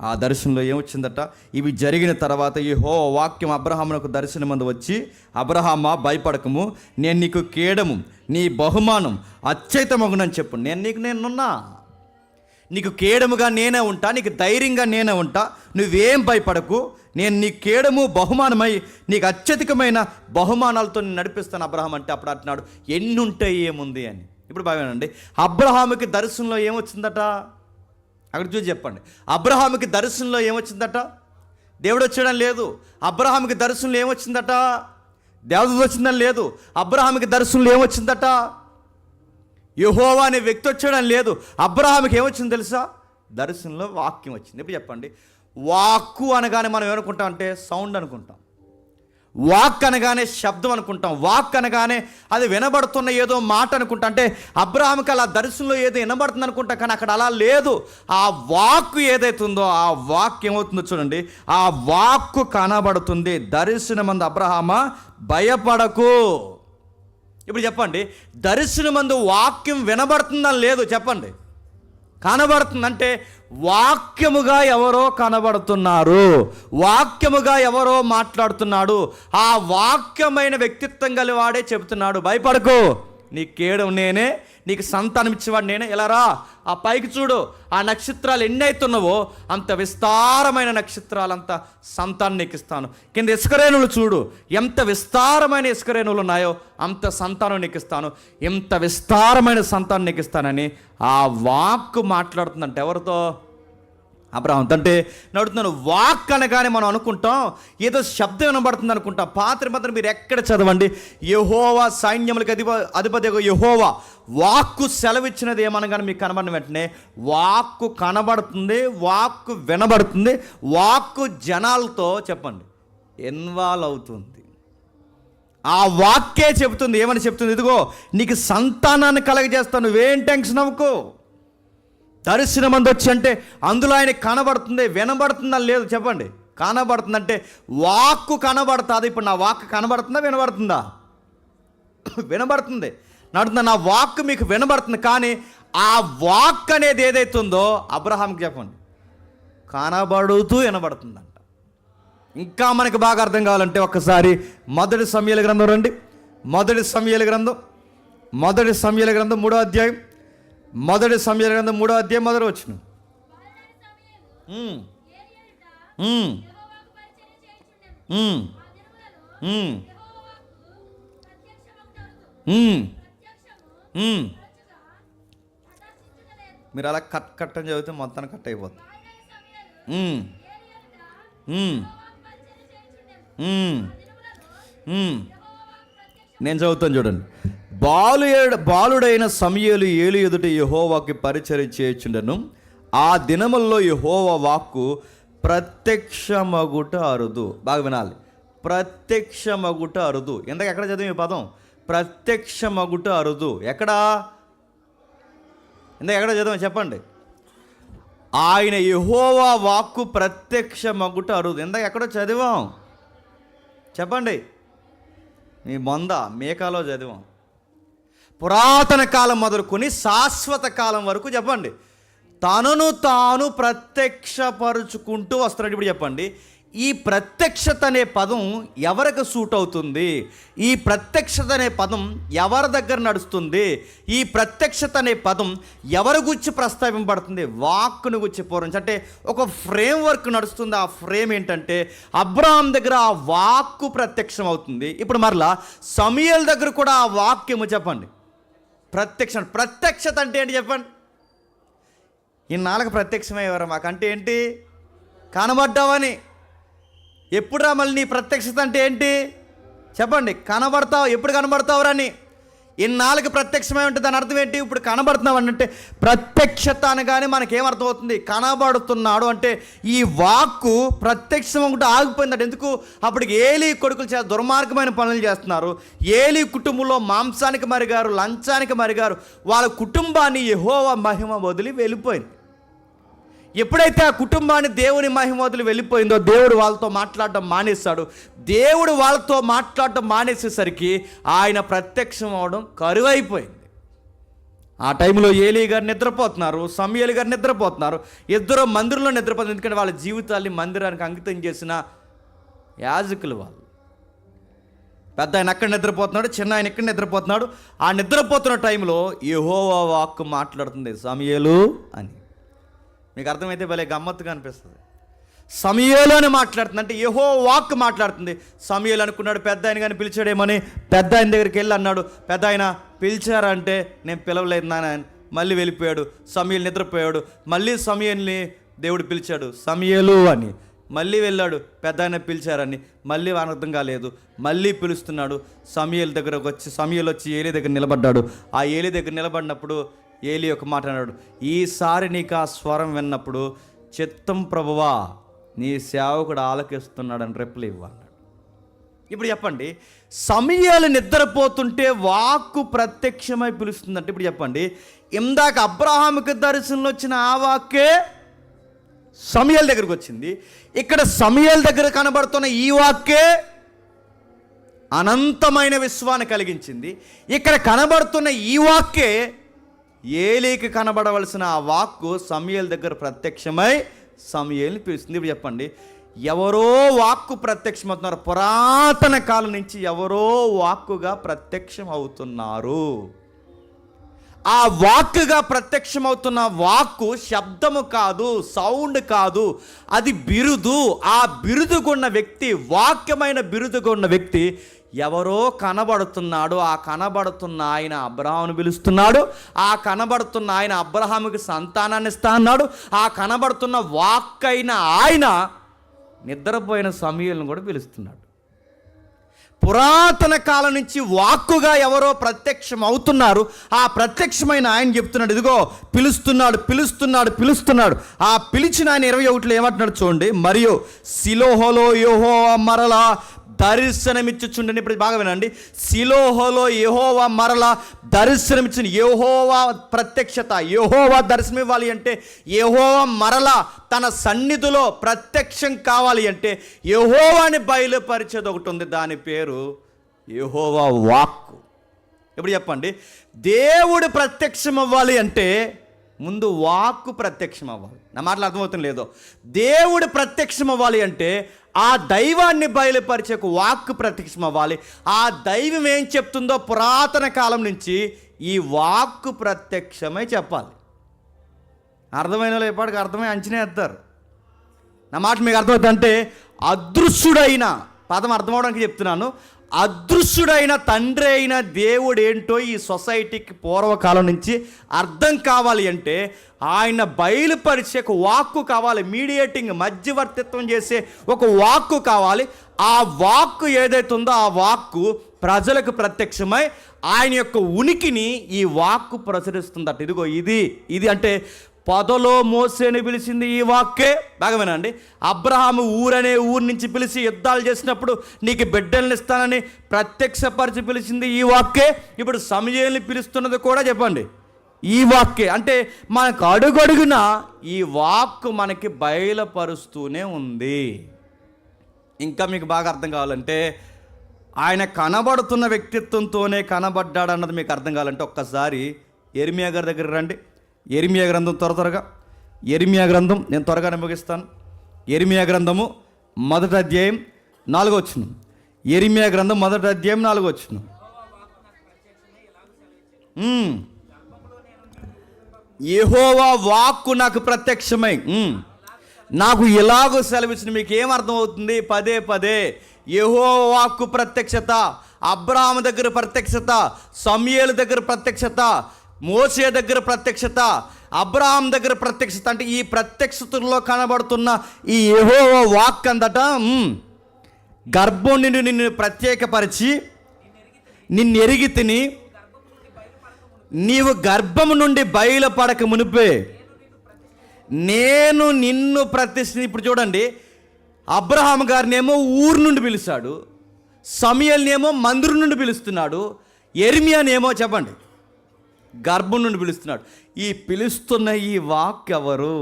ఆ దర్శనంలో ఏమొచ్చిందట? ఇవి జరిగిన తర్వాత యెహోవా వాక్యం అబ్రహామునకు దర్శనమందు వచ్చి, అబ్రహామా భయపడకము, నేను నీకు కేడము, నీ బహుమానం అత్యయితమగునని చెప్పు. నేనున్నా, నీకు కేడముగా నేనే ఉంటా, నీకు ధైర్యంగా నేనే ఉంటా, నువ్వేం భయపడకు, నేను నీ కేడము బహుమానమై నీకు అత్యధికమైన బహుమానాలతో నేను నడిపిస్తాను అబ్రహాం అంటే. అప్పుడు అంటున్నాడు, ఎన్నుంటే ఏముంది అని. ఇప్పుడు బాగానండి, అబ్రహాముకి దర్శనంలో ఏమొచ్చిందట? అక్కడ చూసి చెప్పండి. అబ్రహాముకి దర్శనంలో ఏమొచ్చిందట? దేవుడు వచ్చాడని లేదు. అబ్రహాముకి దర్శనంలో ఏమొచ్చిందట? దేవదూత వచ్చిందని లేదు. అబ్రహాముకి దర్శనంలో ఏమొచ్చిందట? యెహోవా అనే వ్యక్తి వచ్చాడని లేదు. అబ్రహాముకి ఏమొచ్చింది తెలుసా? దర్శనంలో వాక్యం వచ్చింది. ఇప్పుడు చెప్పండి, వాక్కు అనగానే మనం ఏమనుకుంటాం అంటే సౌండ్ అనుకుంటాం. వాక్ అనగానే శబ్దం అనుకుంటాం. వాక్ అనగానే అది వినబడుతున్న ఏదో మాట అనుకుంటా. అంటే అబ్రహాముకి అలా దర్శనంలో ఏదో వినబడుతుంది అనుకుంటా, కానీ అక్కడ అలా లేదు. ఆ వాక్కు ఏదైతే ఉందో ఆ వాక్ ఏమవుతుందో చూడండి, ఆ వాక్కు కనబడుతుంది. దర్శనమందు అబ్రహామా భయపడకు. ఇప్పుడు చెప్పండి, దర్శనమందు వాక్యం వినబడుతుందని లేదు, చెప్పండి, కనబడుతుందంటే వాక్యముగా ఎవరో కనబడుతున్నారు, వాక్యముగా ఎవరో మాట్లాడుతున్నాడు. ఆ వాక్యమైన వ్యక్తిత్వం గలవాడే చెబుతున్నాడు, భయపడకు, నీ కేడం నేనే, నీకు సంతానం ఇచ్చేవాడు నేనే. ఇలా రా, ఆ పైకి చూడు, ఆ నక్షత్రాలు ఎన్ని అవుతున్నావో అంత విస్తారమైన నక్షత్రాలు, అంత సంతానం నీకు ఇస్తాను. కింద ఇసుకరేణులు చూడు, ఎంత విస్తారమైన ఇసుకరేణులు ఉన్నాయో అంత సంతానం నీకు ఇస్తాను, ఎంత విస్తారమైన సంతానం నీకు ఇస్తానని ఆ వాక్కు మాట్లాడుతుందంటే ఎవరితో? అబ్రహాం. అంటే నడుతున్నాను వాక్ అనగానే మనం అనుకుంటాం ఏదో శబ్దం వినబడుతుంది అనుకుంటాం. పాత నిబంధన మీరు ఎక్కడ చదవండి, యెహోవా సైన్యములకు అధిపతి యెహోవా వాక్కు సెలవిచ్చినది ఏమనగానే మీకు కనబడిన వెంటనే వాక్కు కనబడుతుంది, వాక్కు వినబడుతుంది, వాక్కు జనాలతో చెప్పండి ఇన్వాల్వ్ అవుతుంది. ఆ వాక్కే చెబుతుంది. ఏమని చెప్తుంది? ఇదిగో నీకు సంతానాన్ని కలగజేస్తాను, నువ్వేం టెన్షన్ అవ్వకు. దర్శనం అందు వచ్చి అంటే అందులో ఆయన కనబడుతుంది, వినబడుతుందని లేదు. చెప్పండి, కనబడుతుందంటే వాక్కు కనబడుతుంది. ఇప్పుడు నా వాక్కు కనబడుతుందా, వినబడుతుందా? వినబడుతుంది. నడుతుందా? నా వాక్కు మీకు వినబడుతుంది. కానీ ఆ వాక్ అనేది ఏదైతే ఉందో అబ్రహాంకి చెప్పండి కనబడుతూ వినబడుతుందంట. ఇంకా మనకి బాగా అర్థం కావాలంటే ఒక్కసారి మొదటి సమూయేలు గ్రంథం రండి. మొదటి సమూయేలు గ్రంథం 3వ అధ్యాయం. మొదటి సమూయేలు గ్రంథం 3వ అధ్యాయం మొదటి వచనం. మీరు అలా కట్ అని చదివితే మొత్తాన్ని కట్ అయిపోతుంది. నేను చదువుతాను చూడండి. బాలుడైన సమూయేలు ఏలి ఎదుట యెహోవాకి పరిచర్య చేయుచుండెను. ఆ దినముల్లో యెహోవా వాక్కు ప్రత్యక్షమగుట అరుదు. బాగా వినాలి, ప్రత్యక్షమగుట అరుదు. ఎందుకు ఎక్కడ చదివి ఈ పదం? ప్రత్యక్షమగుట అరుదు. ఎక్కడా? ఎందుకు ఎక్కడ చదివాం చెప్పండి? ఆయన యెహోవా వాక్కు ప్రత్యక్షమగుట అరుదు. ఎందుకు ఎక్కడో చదివాం చెప్పండి? మీ మేకాలో చదివాం. పురాతన కాలం మొదలుకొని శాశ్వత కాలం వరకు చెప్పండి తనను తాను ప్రత్యక్షపరుచుకుంటూ వస్తున్నాడు. ఇప్పుడు చెప్పండి, ఈ ప్రత్యక్షత అనే పదం ఎవరికి సూట్ అవుతుంది? ఈ ప్రత్యక్షత అనే పదం ఎవరి దగ్గర నడుస్తుంది? ఈ ప్రత్యక్షత అనే పదం ఎవరి గురించి ప్రస్తావింపబడుతుంది? వాక్కును గురించి పూర్వం అంటే ఒక ఫ్రేమ్వర్క్ నడుస్తుంది. ఆ ఫ్రేమ్ ఏంటంటే అబ్రహాం దగ్గర ఆ వాక్కు ప్రత్యక్షం అవుతుంది. ఇప్పుడు మరలా సమూయేలు దగ్గర కూడా ఆ వాక్యము చెప్పండి ప్రత్యక్షత అంటే ఏంటి చెప్పండి? ఇన్నాళ్ళకి ప్రత్యక్షమయ్యేవారు మాకంటే ఏంటి? కనబడ్డావని. ఎప్పుడురా మళ్ళీ నీ ప్రత్యక్షత అంటే ఏంటి చెప్పండి? కనబడతావు. ఎప్పుడు కనబడతావురని ఇన్నాళ్ళకి ప్రత్యక్షమై ఉంటుంది. దాని అర్థం ఏంటి? ఇప్పుడు కనబడుతున్నావు అంటే ప్రత్యక్షత అనగానే మనకేమర్థం అవుతుంది? కనబడుతున్నాడు అంటే ఈ వాక్కు ప్రత్యక్షం ఒకటి ఆగిపోయిందట. ఎందుకు? అప్పటికి ఏలీ కొడుకులు చాలా దుర్మార్గమైన పనులు చేస్తున్నారు. ఏలీ కుటుంబంలో మాంసానికి మరిగారు, లంచానికి మరిగారు. వాళ్ళ కుటుంబాన్ని యెహోవా మహిమ వదిలి వెళ్ళిపోయింది. ఎప్పుడైతే ఆ కుటుంబాన్ని దేవుని మహిమ వదిలి వెళ్ళిపోయిందో దేవుడు వాళ్ళతో మాట్లాడటం మానేస్తాడు. దేవుడు వాళ్ళతో మాట్లాడటం మానేసేసరికి ఆయన ప్రత్యక్షం అవడం కరువైపోయింది. ఆ టైంలో ఏలీ గారు నిద్రపోతున్నారు, సమూయేలు గారు నిద్రపోతున్నారు. ఇద్దరు మందిరంలో నిద్రపోతున్నారు. ఎందుకంటే వాళ్ళ జీవితాల్ని మందిరానికి అంకితం చేసిన యాజకులు వాళ్ళు. పెద్ద ఆయన అక్కడ నిద్రపోతున్నాడు, చిన్న ఆయన ఇక్కడ నిద్రపోతున్నాడు. ఆ నిద్రపోతున్న టైంలో యెహోవా వాక్కు మాట్లాడుతుంది సమూయేలు అని. మీకు అర్థమైతే భలే గమ్మత్తుగా అనిపిస్తుంది. సమూయేలు అని మాట్లాడుతుంది అంటే యెహోవా వాక్కు మాట్లాడుతుంది. సమూయేలు అనుకున్నాడు పెద్ద ఆయన కానీ పిలిచాడేమని. పెద్ద ఆయన దగ్గరికి వెళ్ళి అన్నాడు, పెద్ద ఆయన పిలిచారంటే నేను పిలవలేదు నాన్న. మళ్ళీ వెళ్ళిపోయాడు. సమూయేలు నిద్రపోయాడు. మళ్ళీ సమూయేలుని దేవుడు పిలిచాడు సమూయేలు అని. మళ్ళీ వెళ్ళాడు, పెద్ద ఆయన పిలిచారని. మళ్ళీ అర్థం కాలేదు, మళ్ళీ పిలుస్తున్నాడు. సమూయేలు వచ్చి ఏలీ దగ్గర నిలబడ్డాడు. ఆ ఏలీ దగ్గర నిలబడినప్పుడు ఏలీ ఒక మాట అన్నాడు, ఈసారి నీకు ఆ స్వరం విన్నప్పుడు చిత్తం ప్రభువా నీ సేవకుడు ఆలకిస్తున్నాడని రిప్లై ఇవ్వన్నాడు. ఇప్పుడు చెప్పండి, సమూయేలు నిద్రపోతుంటే వాక్కు ప్రత్యక్షమై పిలుస్తుందంటే ఇప్పుడు చెప్పండి, ఇందాక అబ్రహాముకి దర్శనంలో వచ్చిన ఆ వాక్కే సమూయేలు దగ్గరకు వచ్చింది. ఇక్కడ సమూయేలు దగ్గర కనబడుతున్న ఈ వాక్కే అనంతమైన విశ్వాన్ని కలిగించింది. ఇక్కడ కనబడుతున్న ఈ వాక్కే ఏలీకి కనబడవలసిన ఆ వాక్కు సమూయేలు దగ్గర ప్రత్యక్షమై సమూయేలుని పిలుస్తుంది. ఇప్పుడు చెప్పండి, ఎవరో వాక్కు ప్రత్యక్షమవుతున్నారు. పురాతన కాలం నుంచి ఎవరో వాక్కుగా ప్రత్యక్షం అవుతున్నారు. ఆ వాక్కుగా ప్రత్యక్షమవుతున్న వాక్కు శబ్దము కాదు, సౌండ్ కాదు, అది బిరుదు. ఆ బిరుదుగున్న వ్యక్తి, వాక్యమైన బిరుదుగున్న వ్యక్తి ఎవరో కనబడుతున్నాడు. ఆ కనబడుతున్న ఆయన అబ్రహామును పిలుస్తున్నాడు. ఆ కనబడుతున్న ఆయన అబ్రహాముకి సంతానాన్ని ఇస్తా అన్నాడు. ఆ కనబడుతున్న వాక్కైన ఆయన నిద్రపోయిన సమూయేలును కూడా పిలుస్తున్నాడు. పురాతన కాలం నుంచి వాక్కుగా ఎవరో ప్రత్యక్షం అవుతున్నారు. ఆ ప్రత్యక్షమైన ఆయన చెప్తున్నాడు, ఇదిగో పిలుస్తున్నాడు, పిలుస్తున్నాడు, పిలుస్తున్నాడు. ఆ పిలిచిన ఆయన 21లో ఏమంటున్నాడు చూడండి. మరియు సిలోహలో యెహోవా మరలా దర్శనమిచ్చుచుండని. ఇప్పుడు బాగా వినండి. సిలోహలో యెహోవా మరలా దర్శనమిచ్చిన, యెహోవా ప్రత్యక్షత, యెహోవా దర్శనం ఇవ్వాలి అంటే, యెహోవా మరలా తన సన్నిధిలో ప్రత్యక్షం కావాలి అంటే యెహోవాని బయలుపరిచేది ఒకటి ఉంది. దాని పేరు యెహోవా వాక్కు. ఇప్పుడు చెప్పండి, దేవుడు ప్రత్యక్షం అవ్వాలి అంటే ముందు వాక్కు ప్రత్యక్షం అవ్వాలి. నా మాటలు అర్థమవుతుంది లేదో? దేవుడు ప్రత్యక్షం అవ్వాలి అంటే ఆ దైవాన్ని బయలుపరిచే వాక్కు ప్రత్యక్షం అవ్వాలి. ఆ దైవం ఏం చెప్తుందో పురాతన కాలం నుంచి ఈ వాక్కు ప్రత్యక్షమై చెప్పాలి. అర్థమైన వాళ్ళు ఎప్పటికీ అర్థమై అంచనా వేస్తారు. నా మాట మీకు అర్థమవుతుందంటే, అదృశ్యుడైన పదం అర్థమవడానికి చెప్తున్నాను. అదృశ్యుడైన తండ్రి అయిన దేవుడు ఏంటో ఈ సొసైటీకి పూర్వకాలం నుంచి అర్థం కావాలి అంటే ఆయన బయలుపరిచే ఒక వాక్కు కావాలి. మీడియేటింగ్, మధ్యవర్తిత్వం చేసే ఒక వాక్కు కావాలి. ఆ వాక్కు ఏదైతే ఉందో ఆ వాక్కు ప్రజలకు ప్రత్యక్షమై ఆయన యొక్క ఉనికిని ఈ వాక్కు ప్రచురిస్తుందట. ఇదిగో ఇది అంటే పొదలో మోసేని పిలిచింది ఈ వాక్కే. బాగా వినండి. అబ్రహాము ఊరనే ఊరు నుంచి పిలిచి యుద్ధాలు చేసినప్పుడు నీకు బిడ్డల్ని ఇస్తానని ప్రత్యక్షపరిచి పిలిచింది ఈ వాక్కే. ఇప్పుడు సమూయేలుని పిలుస్తున్నది కూడా చెప్పండి ఈ వాక్కే. అంటే మనకు అడుగడుగున ఈ వాక్కు మనకి బయలుపరుస్తూనే ఉంది. ఇంకా మీకు బాగా అర్థం కావాలంటే, ఆయన కనబడుతున్న వ్యక్తిత్వంతోనే కనబడ్డాడన్నది మీకు అర్థం కావాలంటే ఒక్కసారి యెరెమీయా గారి దగ్గర రండి. యెరెమీయా గ్రంథం త్వరగా యెరెమీయా గ్రంథం నేను త్వరగానే ముగిస్తాను. యెరెమీయా గ్రంథము 1వ అధ్యాయం 4వ వచనం. యెరెమీయా గ్రంథం 1వ అధ్యాయం 4వ వచనం. యెహోవా వాక్కు నాకు ప్రత్యక్షమై నాకు ఇలాగూ సెలవిచ్చిన. మీకు ఏం అర్థమవుతుంది? పదే పదే యెహోవా వాక్కు ప్రత్యక్షత, అబ్రహాము దగ్గర ప్రత్యక్షత, సమూయేలు దగ్గర ప్రత్యక్షత, మోసే దగ్గర ప్రత్యక్షత, అబ్రహాం దగ్గర ప్రత్యక్షత. అంటే ఈ ప్రత్యక్షతలో కనబడుతున్న ఈ యెహోవా వాక్ అందట గర్భం నుండి నిన్ను ప్రత్యేకపరిచి నిన్ను ఎరిగి తిని నీవు గర్భము నుండి బయలుపడక మునిపే నేను నిన్ను ప్రతిష్ఠించి. ఇప్పుడు చూడండి, అబ్రహాం గారినేమో ఊరు నుండి పిలిచాడు, సమూయేలునేమో మందిరం నుండి పిలుస్తున్నాడు, యెరెమీయానేమో చెప్పండి గర్భం నుండి పిలుస్తున్నాడు. ఈ పిలుస్తున్న ఈ వాక్ ఎవరు?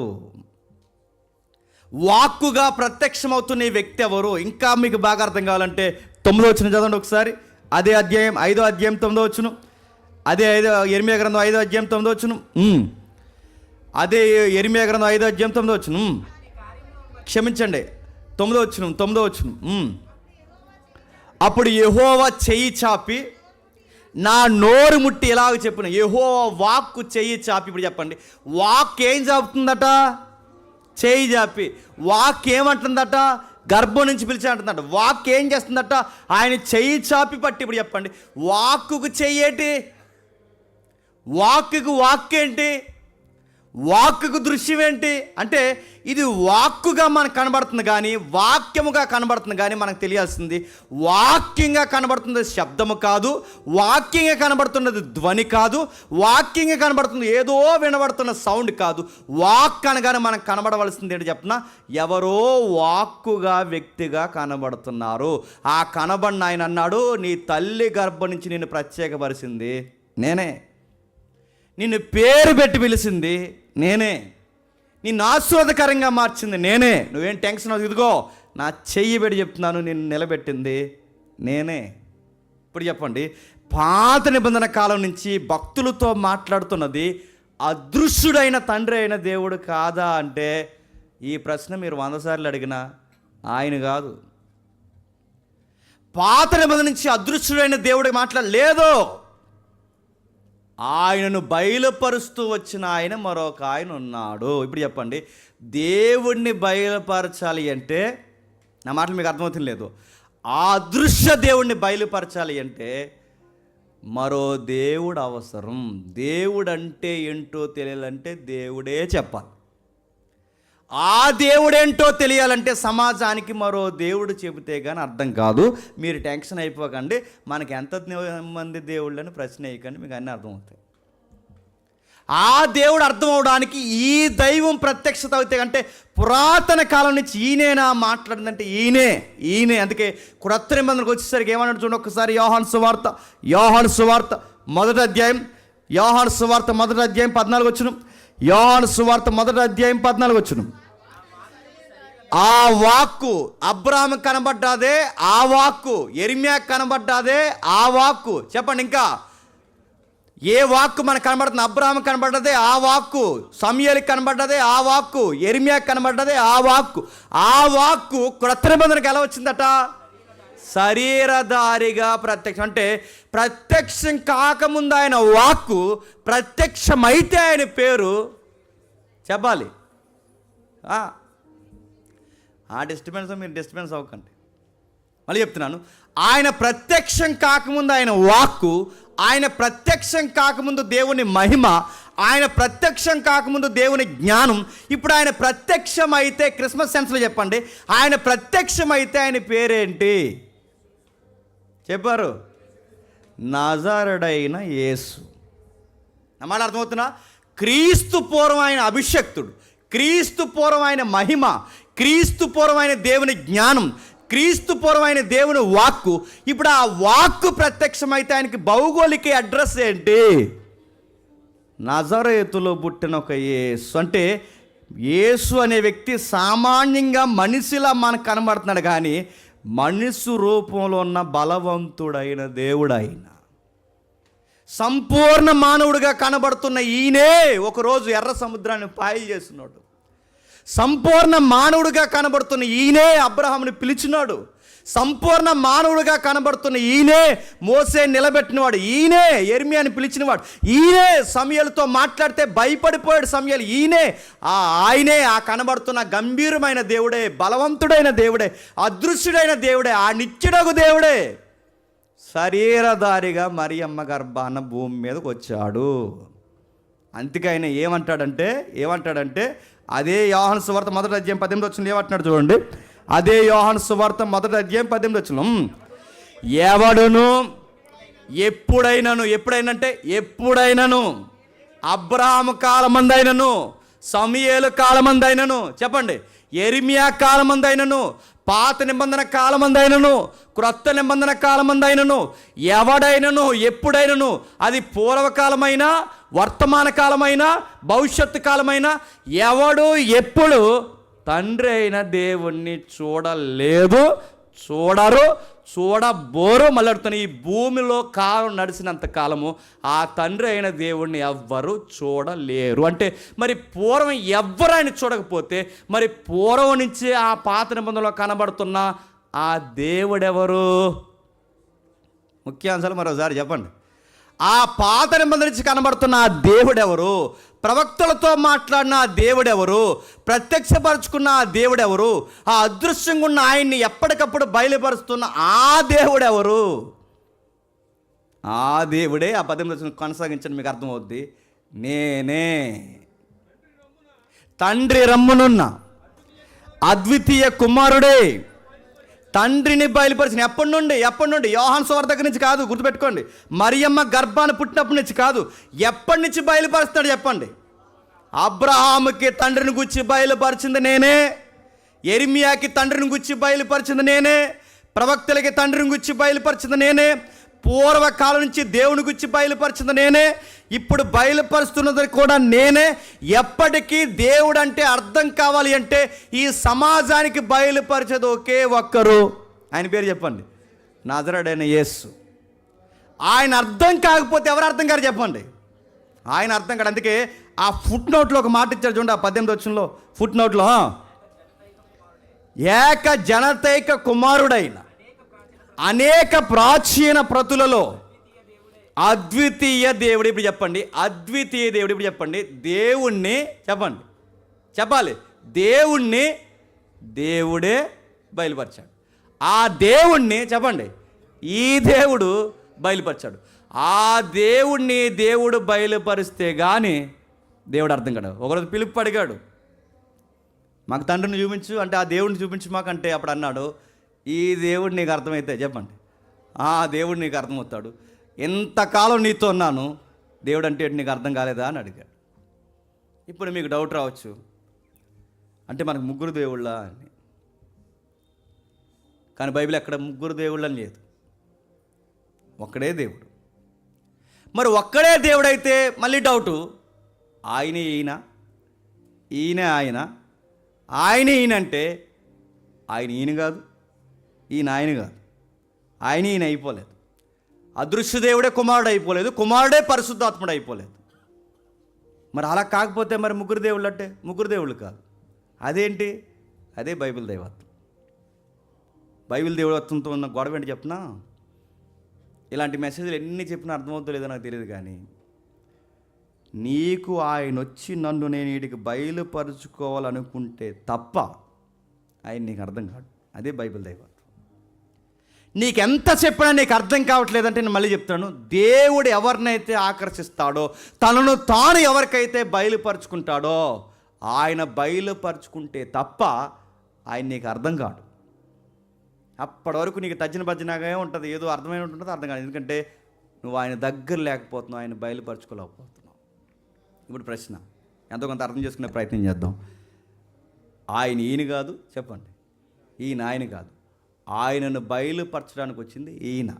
వాక్కుగా ప్రత్యక్షమవుతున్న ఈ వ్యక్తి ఎవరు? ఇంకా మీకు బాగా అర్థం కావాలంటే 9వ వచనం చదవండి ఒకసారి. అదే అధ్యాయం 5వ అధ్యాయం 9వ వచనం. అదే యెరెమీయా గ్రంథం 5వ అధ్యాయం 9వ వచనం. అదే యెరెమీయా గ్రంథం 5వ అధ్యాయం 9వ వచనం. క్షమించండి, 9వ వచనం. అప్పుడు యెహోవా చెయ్యి చాపి నా నోరు ముట్టి ఎలాగ చెప్పిన. యెహోవా వాక్కు చెయ్యి చాపి. ఇప్పుడు చెప్పండి, వాక్ ఏం చాపుతుందట? చెయ్యి చాపి. వాక్ ఏమంటుందట? గర్భం నుంచి పిలిచి అంటుందట. వాక్ ఏం చేస్తుందట? ఆయన చెయ్యి చాపి పట్టి. ఇప్పుడు చెప్పండి, వాక్కుకు చెయ్యేటి? వాక్కుకు వాక్కేంటి? వాక్కుకు దృశ్యం ఏంటి? అంటే ఇది వాక్కుగా మనకు కనబడుతుంది కానీ వాక్యముగా కనబడుతుంది కానీ మనకు తెలియాల్సింది వాక్యంగా కనబడుతుంది శబ్దము కాదు, వాక్యంగా కనబడుతున్నది ధ్వని కాదు, వాక్యంగా కనబడుతుంది ఏదో వినబడుతున్న సౌండ్ కాదు. వాక్ అనగానే మనకు కనబడవలసింది ఏంటి చెప్పిన? ఎవరో వాక్కుగా వ్యక్తిగా కనబడుతున్నారు. ఆ కనబడిన ఆయన అన్నాడు, నీ తల్లి గర్భం నుంచి నిన్ను ప్రత్యేకపరిచింది నేనే, నిన్ను పేరు పెట్టి పిలిచింది నేనే, నిన్ను ఆస్వాదకరంగా మార్చింది నేనే. నువ్వేం టెన్షన్ అవుతుంది? ఇదిగో నా చెయ్యి పెట్టి చెప్తున్నాను, నిన్ను నిలబెట్టింది నేనే. ఇప్పుడు చెప్పండి, పాత నిబంధన కాలం నుంచి భక్తులతో మాట్లాడుతున్నది అదృశ్యుడైన తండ్రి అయిన దేవుడు కాదా అంటే ఈ ప్రశ్న మీరు 100 సార్లు అడిగినా ఆయన కాదు. పాత నిబంధన నుంచి అదృశ్యుడైన దేవుడికి మాట్లాడలేదు. ఆయనను బయలుపరుస్తూ వచ్చిన ఆయన మరొక ఆయన ఉన్నాడు. ఇప్పుడు చెప్పండి, దేవుణ్ణి బయలుపరచాలి అంటే, నా మాటలు మీకు అర్థమవుతుంది లేదు, ఆ అదృశ్య దేవుణ్ణి బయలుపరచాలి అంటే మరో దేవుడు అవసరం. దేవుడు అంటే ఏంటో తెలియాలంటే దేవుడే చెప్పాలి. ఆ దేవుడేంటో తెలియాలంటే సమాజానికి మరో దేవుడు చెబితే కానీ అర్థం కాదు. మీరు టెన్షన్ అయిపోకండి, మనకి ఎంత మంది దేవుళ్ళని ప్రశ్న వేయకండి, మీకు అన్నీ అర్థమవుతాయి. ఆ దేవుడు అర్థం అవడానికి ఈ దైవం ప్రత్యక్షత అవుతాయి. అంటే పురాతన కాలం నుంచి ఈయనేనా మాట్లాడిందంటే ఈయనే. అందుకే క్రొత్త నిబంధనకు వచ్చేసరికి ఏమన్నాడు చూడండి ఒక్కసారి. యోహాను సువార్త మొదటి అధ్యాయం 14 వచనం. యోహాను సువార్త మొదటి అధ్యాయం 14 వచనం. ఆ వాక్కు అబ్రాహాము కనబడ్డాదే, ఆ వాక్కు యెరెమయా కనబడ్డాదే, ఆ వాక్కు. చెప్పండి, ఇంకా ఏ వాక్కు మనకు కనబడుతుంది? అబ్రాహాము కనబడ్డదే ఆ వాక్కు, సమూయేలుకి కనబడ్డదే ఆ వాక్కు, యెరెమయా కనబడ్డదే ఆ వాక్కు. ఆ వాక్కు క్రొత్త నిబంధనకు ఎలా వచ్చిందట? శరీరధారిగా ప్రత్యక్షం. అంటే ప్రత్యక్షం కాకముందు ఆయన వాక్కు, ప్రత్యక్షమైతే ఆయన పేరు చెప్పాలి. మీరు డిస్టర్బెన్స్ అవ్వకండి. మళ్ళీ చెప్తున్నాను, ఆయన ప్రత్యక్షం కాకముందు ఆయన వాక్కు, ఆయన ప్రత్యక్షం కాకముందు దేవుని మహిమ, ఆయన ప్రత్యక్షం కాకముందు దేవుని జ్ఞానం. ఇప్పుడు ఆయన ప్రత్యక్షమైతే, క్రిస్మస్ సెన్స్లో చెప్పండి, ఆయన ప్రత్యక్షమైతే ఆయన పేరేంటి చెప్పారు? నజరేయుడైన యేసు. నా మాట అర్థమవుతున్నా? క్రీస్తు పూర్వం ఆయన అభిషక్తుడు, క్రీస్తు పూర్వం ఆయన మహిమ, క్రీస్తు పూర్వం ఆయన దేవుని జ్ఞానం, క్రీస్తు పూర్వమైన దేవుని వాక్కు. ఇప్పుడు ఆ వాక్కు ప్రత్యక్షమైతే ఆయనకి భౌగోళిక అడ్రస్ ఏంటి? నజరేతులో పుట్టిన ఒక యేసు. అంటే యేసు అనే వ్యక్తి సామాన్యంగా మనిషిలా మనకు కనబడుతున్నాడు, కానీ మనిషి రూపంలో ఉన్న బలవంతుడైన దేవుడు ఆయన. సంపూర్ణ మానవుడిగా కనబడుతున్న ఈయనే ఒకరోజు ఎర్ర సముద్రాన్ని పాయలు చేస్తున్నాడు. సంపూర్ణ మానవుడిగా కనబడుతున్న ఈయనే అబ్రహాముని పిలిచినాడు. సంపూర్ణ మానవుడిగా కనబడుతున్న ఈయనే మోసే నిలబెట్టినవాడు. ఈయనే యెరెమయాని పిలిచినవాడు. ఈయనే సమూయేలుతో మాట్లాడితే భయపడిపోయాడు సమూయేలు. ఆయనే ఆ కనబడుతున్న గంభీరమైన దేవుడే, బలవంతుడైన దేవుడే, అదృశ్యుడైన దేవుడే, ఆ నిత్యుడగు దేవుడే శరీరధారిగా మరియమ్మ గర్భాన భూమి మీదకి వచ్చాడు. అందుకే ఆయన ఏమంటాడంటే అదే యోహాను సువార్త మొదటి అధ్యాయం 18 వచనం ఏమంటున్నాడు చూడండి. అదే యోహాను సువార్త మొదటి అధ్యాయం 18 వచనం. ఎవడును ఎప్పుడైనాను అబ్రహాము కాలమందైనను, సమూయేలు కాలమందైనను, చెప్పండి, యెరెమయా కాలమందైనను, పాత నిబంధన కాలమందైనను, క్రొత్త నిబంధన కాలమందైనను, ఎవడైనను ఎప్పుడైనను, అది పూర్వకాలమైనా, వర్తమాన కాలమైనా, భవిష్యత్తు కాలమైనా, ఎవడు ఎప్పుడు తండ్రి అయిన దేవుణ్ణి చూడలేదు, చూడబోరు. మళ్ళీ ఈ భూమిలో కాలం నడిచినంత కాలము ఆ తండ్రి అయిన దేవుణ్ణి ఎవ్వరు చూడలేరు. అంటే మరి పూర్వం ఎవ్వరు ఆయన చూడకపోతే, మరి పూర్వం నుంచి ఆ పాత నిబంధనలో కనబడుతున్న ఆ దేవుడెవరు? ముఖ్యాంశాలు మరోసారి చెప్పండి. ఆ పాత నిబంధన నుంచి కనబడుతున్న ఆ దేవుడెవరు? ప్రవక్తలతో మాట్లాడిన ఆ దేవుడెవరు? ప్రత్యక్షపరుచుకున్న ఆ దేవుడెవరు? ఆ అదృశ్యంగా ఉన్న ఆయన్ని ఎప్పటికప్పుడు బయలుపరుస్తున్న ఆ దేవుడెవరు? ఆ దేవుడే. ఆ 18 కొనసాగించండి, మీకు అర్థమవుద్ది. నేనే తండ్రి రమ్మునున్న అద్వితీయ కుమారుడే, తండ్రిని బయలుపరిచిన. ఎప్పటి నుండి? యోహాను సువార్త దగ్గర నుంచి కాదు, గుర్తుపెట్టుకోండి. మరియమ్మ గర్భాన్ని పుట్టినప్పటి నుంచి కాదు. ఎప్పటి నుంచి బయలుపరుస్తాడు చెప్పండి? అబ్రహాముకి తండ్రిని గురించి బయలుపరిచింది నేనే, యెరెమయాకి తండ్రిని గురించి బయలుపరిచింది నేనే, ప్రవక్తలకి తండ్రిని గురించి బయలుపరిచింది నేనే, పూర్వకాలం నుంచి దేవుని గురించి బయలుపరిచింది నేనే, ఇప్పుడు బయలుపరుస్తున్నది కూడా నేనే. ఎప్పటికీ దేవుడు అంటే అర్థం కావాలి అంటే ఈ సమాజానికి బయలుపరిచేది ఒకే ఒక్కరు. ఆయన పేరు చెప్పండి, నజరేయుడైన యేసు. ఆయన అర్థం కాకపోతే ఎవరు అర్థం కాదు చెప్పండి? ఆయన అర్థం కాదు. అందుకే ఆ ఫుట్ నోట్లో ఒక మాట ఇచ్చారు చూడండి, ఆ 18 వచనంలో ఫుట్ నోట్లో, ఏక జనతైక కుమారుడైన అనేక ప్రాచీన ప్రతులలో అద్వితీయ దేవుడు. ఇప్పుడు చెప్పండి, అద్వితీయ దేవుడు. ఇప్పుడు చెప్పండి, దేవుణ్ణి చెప్పండి, చెప్పాలి. దేవుణ్ణి దేవుడే బయలుపరిచాడు. ఆ దేవుణ్ణి చెప్పండి, ఈ దేవుడు బయలుపరిచాడు. ఆ దేవుణ్ణి దేవుడు బయలుపరిస్తే కానీ దేవుడు అర్థం కాదు. ఒకరోజు పిలుపు అడిగాడు, మాకు తండ్రిని చూపించు అంటే, ఆ దేవుడిని చూపించు మాకంటే, అప్పుడు అన్నాడు, ఈ దేవుడు నీకు అర్థమైతే చెప్పండి, ఆ దేవుడు నీకు అర్థమవుతాడు. ఎంతకాలం నీతో ఉన్నాను, దేవుడు అంటే నీకు అర్థం కాలేదా అని అడిగాడు. ఇప్పుడు మీకు డౌట్ రావచ్చు, అంటే మనకు ముగ్గురు దేవుళ్ళ అని. కానీ బైబిల్ ఎక్కడ ముగ్గురు దేవుళ్ళని లేదు, ఒక్కడే దేవుడు. మరి ఒక్కడే దేవుడైతే మళ్ళీ డౌటు, ఆయన ఈయన, ఈయన ఆయన, ఆయన ఈయన అంటే ఆయన ఈయన కాదు, ఈయన ఆయన కాదు, ఆయన ఈయన అయిపోలేదు. అదృశ్య దేవుడే కుమారుడు అయిపోలేదు, కుమారుడే పరిశుద్ధాత్ముడు అయిపోలేదు. మరి అలా కాకపోతే మరి ముగ్గురు దేవుళ్ళు అంటే ముగ్గురు దేవుళ్ళు కాదు. అదేంటి? అదే బైబిల్ దైవత్వం. బైబిల్ దైవత్వంతో ఉన్న గొడవ ఏంటి చెప్పినా, ఇలాంటి మెసేజ్లు ఎన్ని చెప్పినా అర్థమవుతుందో లేదో నాకు తెలియదు, కానీ నీకు ఆయన వచ్చి నన్ను నేను వీడికి బయలుపరుచుకోవాలనుకుంటే తప్ప ఆయన నీకు అర్థం కాదు. అదే బైబిల్ దైవత్వం. నీకెంత చెప్పినా నీకు అర్థం కావట్లేదంటే నేను మళ్ళీ చెప్తాను, దేవుడు ఎవరినైతే ఆకర్షిస్తాడో, తనను తాను ఎవరికైతే బయలుపరుచుకుంటాడో, ఆయన బయలుపరుచుకుంటే తప్ప ఆయన నీకు అర్థం కాడు. అప్పటి వరకు నీకు తజ్జిన భజ్జనగా ఉంటుంది, ఏదో అర్థమైన ఉంటుందో అర్థం కాదు. ఎందుకంటే నువ్వు ఆయన దగ్గర లేకపోతున్నావు, ఆయన బయలుపరచుకోలేకపోతున్నావు. ఇప్పుడు ప్రశ్న ఎంతో కొంత అర్థం చేసుకునే ప్రయత్నం చేద్దాం. ఆయన ఈయన కాదు చెప్పండి, ఈయన ఆయన కాదు, ఆయనను బయలుపరచడానికి వచ్చింది ఈయన.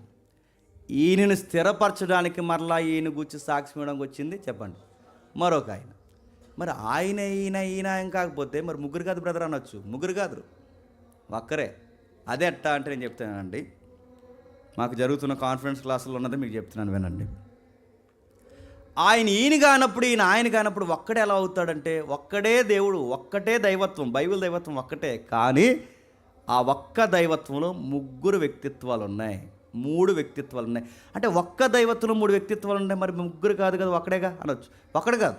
ఈయనను స్థిరపరచడానికి మరలా ఈయన గురించి సాక్ష్యం ఇవ్వడానికి వచ్చింది చెప్పండి మరొక ఆయన. మరి ఆయన ఈయన ఈయన ఏం కాకపోతే మరి ముగ్గురు కాదు బ్రదర్ అనొచ్చు. ముగ్గురు కాదు, ఒక్కరే. అదే ఎట్టా అంటే నేను చెప్తానండి, మాకు జరుగుతున్న కాన్ఫరెన్స్ క్లాసులో ఉన్నది మీకు చెప్తున్నాను వినండి. ఆయన ఈయన కానప్పుడు ఈయన ఆయన కానప్పుడు ఒక్కడే ఎలా అవుతాడంటే, ఒక్కడే దేవుడు, ఒక్కటే దైవత్వం, బైబిల్ దైవత్వం ఒక్కటే. కానీ ఆ ఒక్క దైవత్వంలో ముగ్గురు వ్యక్తిత్వాలు ఉన్నాయి, 3 వ్యక్తిత్వాలు ఉన్నాయి. అంటే ఒక్క దైవత్వంలో 3 వ్యక్తిత్వాలు ఉన్నాయి, మరి ముగ్గురు కాదు కదా ఒక్కడేగా అనొచ్చు. ఒక్కడే కాదు,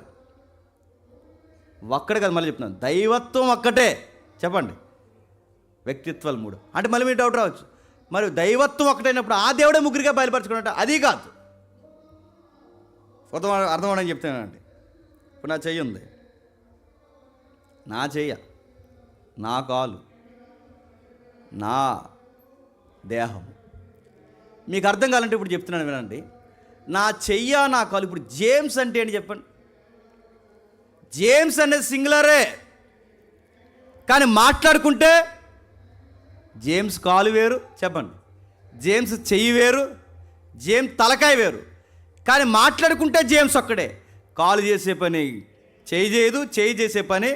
ఒక్కడే కాదు, మళ్ళీ చెప్తున్నాను, దైవత్వం ఒక్కటే చెప్పండి, వ్యక్తిత్వాలు 3. అంటే మళ్ళీ మీరు డౌట్ రావచ్చు, మరి దైవత్వం ఒకటైనప్పుడు ఆ దేవుడే ముగ్గురిగా బయలుపరచుకున్నట్టు అది కాదు. అర్థం అవడానికి చెప్తానండి. ఇప్పుడు నా చెయ్యి ఉంది, నా చెయ్య, నా కాలు, నా దేహం. మీకు అర్థం కావాలంటే ఇప్పుడు చెప్తున్నాను వినండి. నా చెయ్య, నా కాలు. ఇప్పుడు జేమ్స్ అంటే ఏంటి చెప్పండి? జేమ్స్ అనేది సింగులరే, కానీ మాట్లాడుకుంటే జేమ్స్ కాలు వేరు చెప్పండి, జేమ్స్ చెయ్యి వేరు, జేమ్స్ తలకాయ వేరు. కానీ మాట్లాడుకుంటే జేమ్స్ ఒక్కడే. కాలు చేసే పని చెయ్యి చేయదు, చెయ్యి చేసే పని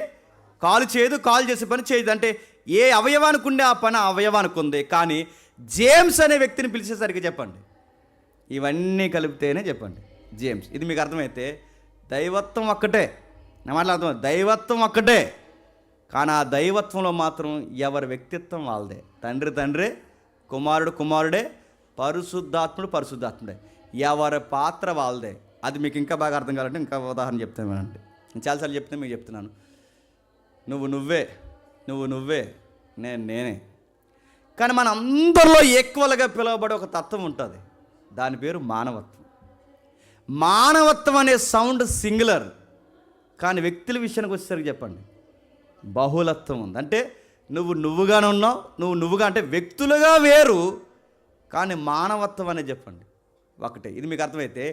కాలు చేయదు, కాలు చేసే పని చేయదు. అంటే ఏ అవయవానికి ఉండే ఆ పని ఆ అవయవానికి ఉంది. కానీ జేమ్స్ అనే వ్యక్తిని పిలిచేసరికి చెప్పండి, ఇవన్నీ కలిపితేనే చెప్పండి జేమ్స్. ఇది మీకు అర్థమైతే దైవత్వం ఒక్కటే. నా మాటలు అర్థం, దైవత్వం ఒక్కటే. కానీ ఆ దైవత్వంలో మాత్రం ఎవరి వ్యక్తిత్వం వాళ్ళదే. తండ్రి తండ్రే, కుమారుడు కుమారుడే, పరిశుద్ధాత్ముడు పరిశుద్ధాత్ముడే. ఎవరి పాత్ర వాళ్ళదే. అది మీకు ఇంకా బాగా అర్థం కావాలంటే ఇంకా ఉదాహరణ చెప్తాను అంటే, నేను చాలాసార్లు చెప్తే మీకు చెప్తున్నాను. నువ్వు నువ్వే, నువ్వు నువ్వే, నేను నేనే. కానీ మన అందరిలో ఈక్వల్గా పిలువబడే ఒక తత్వం ఉంటుంది, దాని పేరు మానవత్వం. మానవత్వం అనే సౌండ్ సింగులర్, కానీ వ్యక్తుల విషయానికి వచ్చేసరికి చెప్పండి బహుళత్వం ఉంది. అంటే నువ్వు నువ్వుగానే ఉన్నావు, నువ్వు నువ్వుగా అంటే వ్యక్తులుగా వేరు, కానీ మానవత్వం అనేది చెప్పండి ఒకటే. ఇది మీకు అర్థమైతే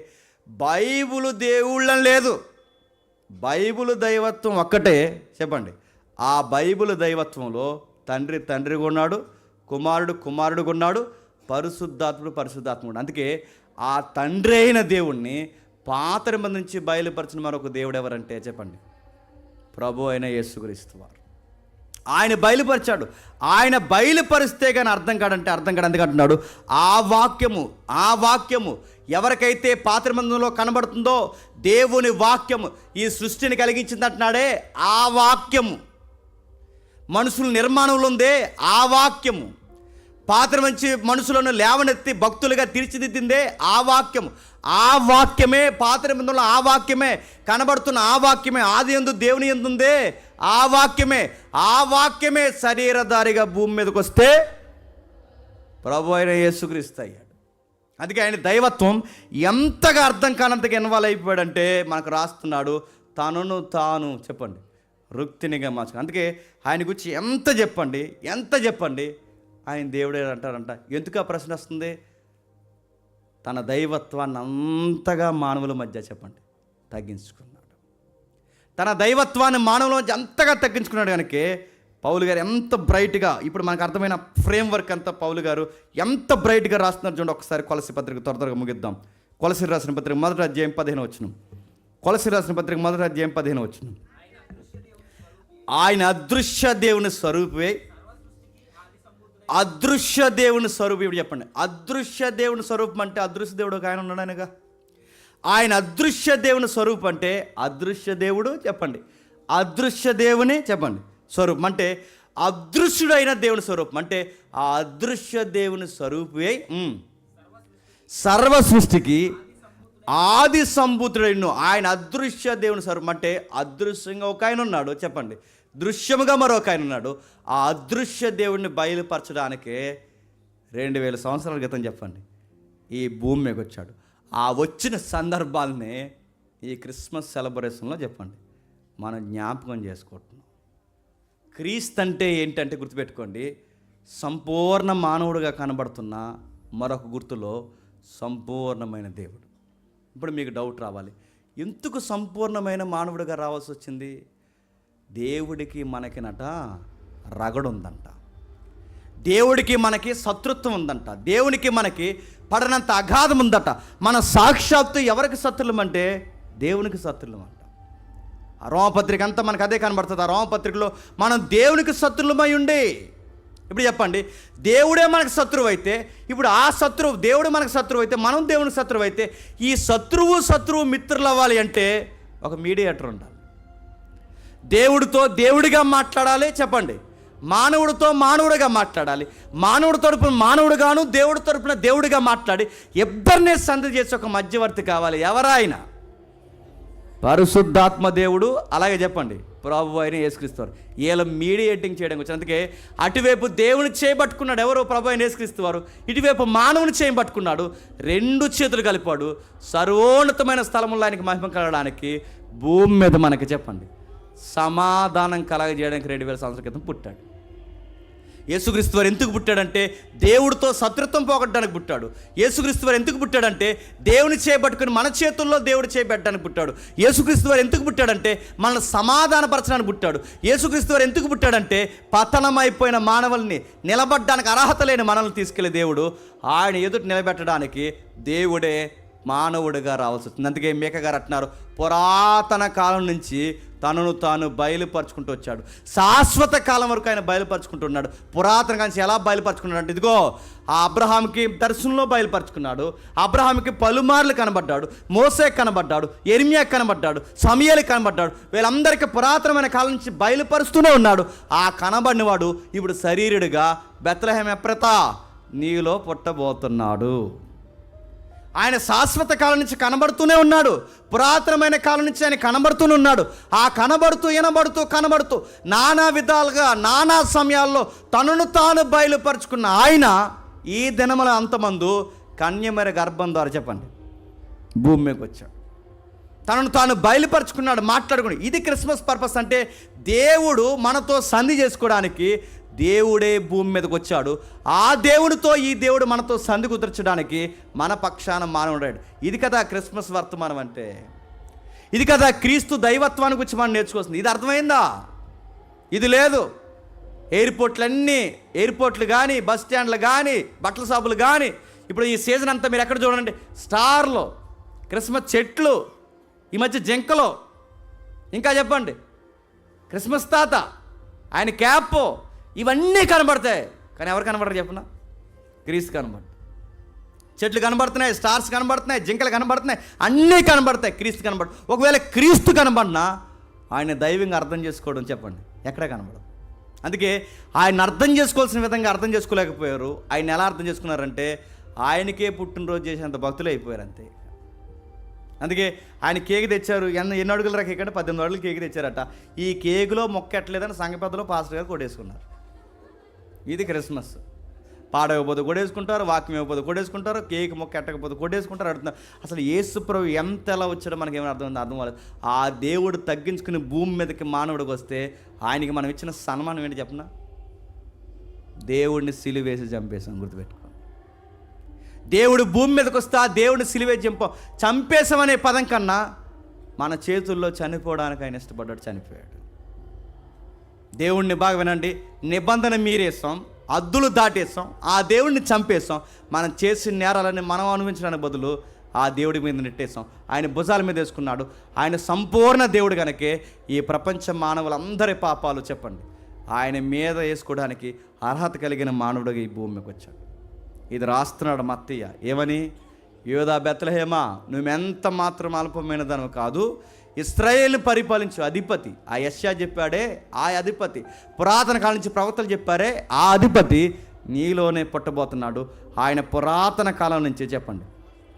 బైబుల్ దేవుళ్ళని లేదు, బైబుల్ దైవత్వం ఒక్కటే చెప్పండి. ఆ బైబుల్ దైవత్వంలో తండ్రి తండ్రిగా ఉన్నాడు, కుమారుడు కుమారుడుగా ఉన్నాడు, పరిశుద్ధాత్ముడు పరిశుద్ధాత్ముడు. అందుకే ఆ తండ్రి అయిన దేవుణ్ణి పాత నిబంధన నుంచి బయలుపరిచిన మరొక దేవుడు ఎవరంటే చెప్పండి ప్రభు అయిన యేసుక్రీస్తు వారు. ఆయన బయలుపరిచాడు. ఆయన బయలుపరిస్తే కానీ అర్థం కాడంటే అర్థం కాదు. అందుకంటున్నాడు ఆ వాక్యము ఎవరికైతే పాత నిబంధనలో కనబడుతుందో దేవుని వాక్యము ఈ సృష్టిని కలిగించింది అంటున్నాడే, ఆ వాక్యము మనుషుల నిర్మాణంలో ఉందే ఆ వాక్యము పాత్ర మంచి మనుషులను లేవనెత్తి భక్తులుగా తీర్చిదిద్దిందే ఆ వాక్యం. ఆ వాక్యమే పాత్ర నిబంధనలో, ఆ వాక్యమే కనబడుతున్న ఆ వాక్యమే ఆది యందు దేవుని యందు ఉందే ఆ వాక్యమే శరీరధారిగా భూమి మీదకి వస్తే ప్రభు అయిన యేసుక్రీస్తు అయ్యాడు. అందుకే ఆయన దైవత్వం ఎంతగా అర్థం కానంతగా ఇన్వాల్వ్ అయిపోయాడంటే మనకు రాస్తున్నాడు, తనను తాను చెప్పండి రుక్తినిగా మార్చుకు. అందుకే ఆయన గురించి ఎంత చెప్పండి ఆయన దేవుడే అంటారంట. ఎందుకు ఆ ప్రశ్న వస్తుంది? తన దైవత్వాన్ని అంతగా మానవుల మధ్య చెప్పండి తగ్గించుకున్నాడు. తన దైవత్వాన్ని మానవుల మధ్య అంతగా తగ్గించుకున్నాడు కనుక పౌలు గారు ఎంత బ్రైట్గా, ఇప్పుడు మనకు అర్థమైన ఫ్రేమ్వర్క్ అంతా పౌలు గారు ఎంత బ్రైట్గా రాస్తున్నారు చూడండి. ఒకసారి కొలసి పత్రిక త్వరగా ముగిద్దాం. కొలసి రాసిన పత్రిక 1వ అధ్యాయం 15వ వచనం. కొలసి రాసిన పత్రిక 1వ అధ్యాయం 15వ వచనం. ఆయన అదృశ్య దేవుని స్వరూపే. అదృశ్య దేవుని స్వరూపం. ఇప్పుడు చెప్పండి, అదృశ్య దేవుని స్వరూపం అంటే అదృశ్య దేవుడు ఒక ఆయన ఉన్నాడనగా. ఆయన అదృశ్య దేవుని స్వరూపం అంటే అదృశ్య దేవుడు చెప్పండి, అదృశ్య దేవుని చెప్పండి స్వరూపం అంటే అదృశ్యుడైన దేవుని స్వరూపం అంటే ఆ అదృశ్య దేవుని స్వరూపే సర్వ సృష్టికి ఆది సంభూతుడైన ఆయన అదృశ్య దేవుని స్వరూపం అంటే అదృశ్యంగా ఒక ఆయన ఉన్నాడు చెప్పండి, దృశ్యముగా మరొక ఆయన ఉన్నాడు. ఆ అదృశ్య దేవుడిని బయలుపరచడానికే 2000 సంవత్సరాల క్రితం చెప్పండి ఈ భూమి మీదకి వచ్చాడు. ఆ వచ్చిన సందర్భాలనే ఈ క్రిస్మస్ సెలబ్రేషన్లో చెప్పండి మనం జ్ఞాపకం చేసుకుంటున్నాం. క్రీస్తు అంటే ఏంటంటే గుర్తుపెట్టుకోండి, సంపూర్ణ మానవుడిగా కనబడుతున్న మరొక గుర్తులో సంపూర్ణమైన దేవుడు. ఇప్పుడు మీకు డౌట్ రావాలి, ఎందుకు సంపూర్ణమైన మానవుడిగా రావాల్సి వచ్చింది? దేవుడికి మనకినట రగడుందంట, దేవుడికి మనకి శత్రుత్వం ఉందంట, దేవునికి మనకి పడనంత అగాధం ఉందట. మన సాక్షాత్తు ఎవరికి శత్రులం అంటే దేవునికి శత్రులం అంట. ఆ రోమపత్రిక అంతా మనకు అదే కనబడుతుంది. ఆ రోమపత్రికలో మనం దేవునికి శత్రులమై ఉండి, ఇప్పుడు చెప్పండి దేవుడే మనకు శత్రువు అయితే, ఇప్పుడు ఆ శత్రువు దేవుడు మనకు శత్రువు అయితే, మనం దేవునికి శత్రువు అయితే, ఈ శత్రువు మిత్రులు అవ్వాలి అంటే ఒక మీడియేటర్ ఉండాలి. దేవుడితో దేవుడిగా మాట్లాడాలి చెప్పండి, మానవుడితో మానవుడిగా మాట్లాడాలి, మానవుడి తరపున మానవుడుగాను దేవుడి తరపున దేవుడిగా మాట్లాడి ఇద్దరినే సంధి చేసి ఒక మధ్యవర్తి కావాలి. ఎవరైనా పరిశుద్ధాత్మ దేవుడు, అలాగే చెప్పండి ప్రభు అయిన యేసుక్రీస్తు వారు. వీళ్ళ మీడియేటింగ్ చేయడానికి వచ్చి, అందుకే అటువైపు దేవుని చేయబట్టుకున్నాడు ఎవరు? ప్రభు అయిన యేసుక్రీస్తు వారు. ఇటువైపు మానవుని చేయబట్టుకున్నాడు. 2 చేతులు కలిపాడు. సర్వోన్నతమైన స్థలములో ఆయనకి మహిమ కలగడానికి భూమి మీద మనకి చెప్పండి సమాధానం కలగజేయడానికి 2000 సంవత్సరాల క్రితం పుట్టాడు. యేసుక్రీస్తు వారు ఎందుకు పుట్టాడంటే దేవుడితో శత్రుత్వం పోగొట్టడానికి పుట్టాడు. యేసుక్రీస్తు వారు ఎందుకు పుట్టాడంటే దేవుని చేయబట్టుకుని మన చేతుల్లో దేవుడు చేయబెట్టడానికి పుట్టాడు. యేసుక్రీస్తు వారు ఎందుకు పుట్టాడంటే మనల్ని సమాధానపరచడానికి పుట్టాడు. యేసుక్రీస్తు వారు ఎందుకు పుట్టాడంటే పతనమైపోయిన మానవుల్ని నిలబడ్డానికి అర్హత లేని మనల్ని తీసుకెళ్లే దేవుడు ఆయన ఎదుట నిలబెట్టడానికి దేవుడే మానవుడిగా రావాల్సి వస్తుంది. అందుకే మేక గారు అంటున్నారు, పురాతన కాలం నుంచి తనను తాను బయలుపరుచుకుంటూ వచ్చాడు. శాశ్వత కాలం వరకు ఆయన బయలుపరుచుకుంటున్నాడు. పురాతన కాలం నుంచి ఎలా బయలుపరుచుకున్నాడు అంటే, ఇదిగో ఆ అబ్రహాంకి దర్శనంలో బయలుపరుచుకున్నాడు. అబ్రహాంకి పలుమార్లు కనబడ్డాడు, మోసే కనబడ్డాడు, యెరెమీయా కనబడ్డాడు, సమూయేలు కనబడ్డాడు. వీళ్ళందరికీ పురాతనమైన కాలం నుంచి బయలుపరుస్తూనే ఉన్నాడు. ఆ కనబడినవాడు ఇప్పుడు శరీరుడిగా బెత్లెహేము ఎఫ్రాతా నీలో పుట్టబోతున్నాడు. ఆయన శాశ్వత కాలం నుంచి కనబడుతూనే ఉన్నాడు. పురాతనమైన కాలం నుంచి ఆయన కనబడుతూనే ఉన్నాడు. ఆ కనబడుతూ నానా విధాలుగా నానా సమయాల్లో తనను తాను బయలుపరుచుకున్న ఆయన ఈ దినముల అంతమందు కన్యమరి గర్భం ద్వారా చెప్పండి భూమి మీదకి వచ్చాడు. తనను తాను బయలుపరుచుకున్నాడు, మాట్లాడుకున్నాడు. ఇది క్రిస్మస్ పర్పస్ అంటే దేవుడు మనతో సంధి చేసుకోవడానికి దేవుడే భూమి మీదకి వచ్చాడు. ఆ దేవుడితో ఈ దేవుడు మనతో సంధి కుదర్చడానికి మన పక్షాన మానవుడాడు. ఇది కదా క్రిస్మస్ వర్తమానం అంటే, ఇది కదా క్రీస్తు దైవత్వాన్ని గురించి మనం నేర్చుకోవాల్సింది. ఇది అర్థమైందా? ఇది లేదు. ఎయిర్పోర్ట్లు కానీ, బస్ స్టాండ్లు కానీ, బట్టల షాపులు కానీ, ఇప్పుడు ఈ సీజన్ అంతా మీరు ఎక్కడ చూడండి, స్టార్లు, క్రిస్మస్ చెట్లు, ఈ మధ్య జింకలు, ఇంకా చెప్పండి క్రిస్మస్ తాత, ఆయన క్యాప్, ఇవన్నీ కనబడతాయి. కానీ ఎవరు కనబడరు చెప్పనా? క్రీస్తు కనబడు. చెట్లు కనబడుతున్నాయి, స్టార్స్ కనబడుతున్నాయి, జింకలు కనబడుతున్నాయి, అన్నీ కనబడతాయి, క్రీస్తు కనబడు. ఒకవేళ క్రీస్తు కనబడినా ఆయన దైవంగా అర్థం చేసుకోవడం చెప్పండి ఎక్కడ కనబడదు. అందుకే ఆయన అర్థం చేసుకోవాల్సిన విధంగా అర్థం చేసుకోలేకపోయారు. ఆయన ఎలా అర్థం చేసుకున్నారంటే ఆయనకే పుట్టినరోజు చేసేంత భక్తులు అయిపోయారు అంతే. అందుకే ఆయన కేక్ తెచ్చారు. ఎన్ని అడుగుల కేక్ అంటే 18 అడుగులు కేక్ తెచ్చారట. ఈ కేకులో మొక్క ఎట్టలేదని సంఘ పెద్దలో పాస్టర్ గారు కొట్టేసుకున్నారు. ఇది క్రిస్మస్. పాడకపోతే కొట్టేసుకుంటారు, వాక్యం ఇవ్వకపోతే కొట్టేసుకుంటారు, కేక్ మొక్క ఎట్టకపోతే కొట్టేసుకుంటారు. అడుగుతున్నారు అసలు యేసు ప్రభు ఎంత ఎలా వచ్చాడో మనకి ఏమైనా అర్థం అవ్వలేదు. ఆ దేవుడు తగ్గించుకుని భూమి మీదకి మానవుడికి వస్తే ఆయనకి మనం ఇచ్చిన సన్మానం ఏంటి చెప్పనా? దేవుడిని సిలువేసి చంపేశాం. గుర్తుపెట్టుకో, దేవుడు భూమి మీదకి వస్తే ఆ దేవుడిని సిలువేసి చంపేశామనే పదం కన్నా మన చేతుల్లో చనిపోవడానికి ఆయన ఇష్టపడ్డాడు, చనిపోయాడు. దేవుణ్ణి బాగా వినండి, నిబంధన మీరేసాం, అద్దులు దాటేసాం, ఆ దేవుడిని చంపేసాం. మనం చేసిన నేరాలని మనం అనుభవించడానికి బదులు ఆ దేవుడి మీద నెట్టేసాం. ఆయన భుజాల మీద వేసుకున్నాడు. ఆయన సంపూర్ణ దేవుడు కనుకే ఈ ప్రపంచ మానవులందరి పాపాలు చెప్పండి ఆయన మీద వేసుకోవడానికి అర్హత కలిగిన మానవుడిగా ఈ భూమికి వచ్చాడు. ఇది రాస్తున్నాడు మత్తయ్య ఏమని? యోధా బెత్లెహేమా, నువ్వెంత మాత్రం అల్పమైన దానివి కాదు, ఇశ్రాయేలుని పరిపాలించు అధిపతి. ఆ యెషయా చెప్పాడే ఆ అధిపతి, పురాతన కాలం నుంచి ప్రవక్తలు చెప్పారే ఆ అధిపతి నీలోనే పుట్టబోతున్నాడు. ఆయన పురాతన కాలం నుంచి చెప్పండి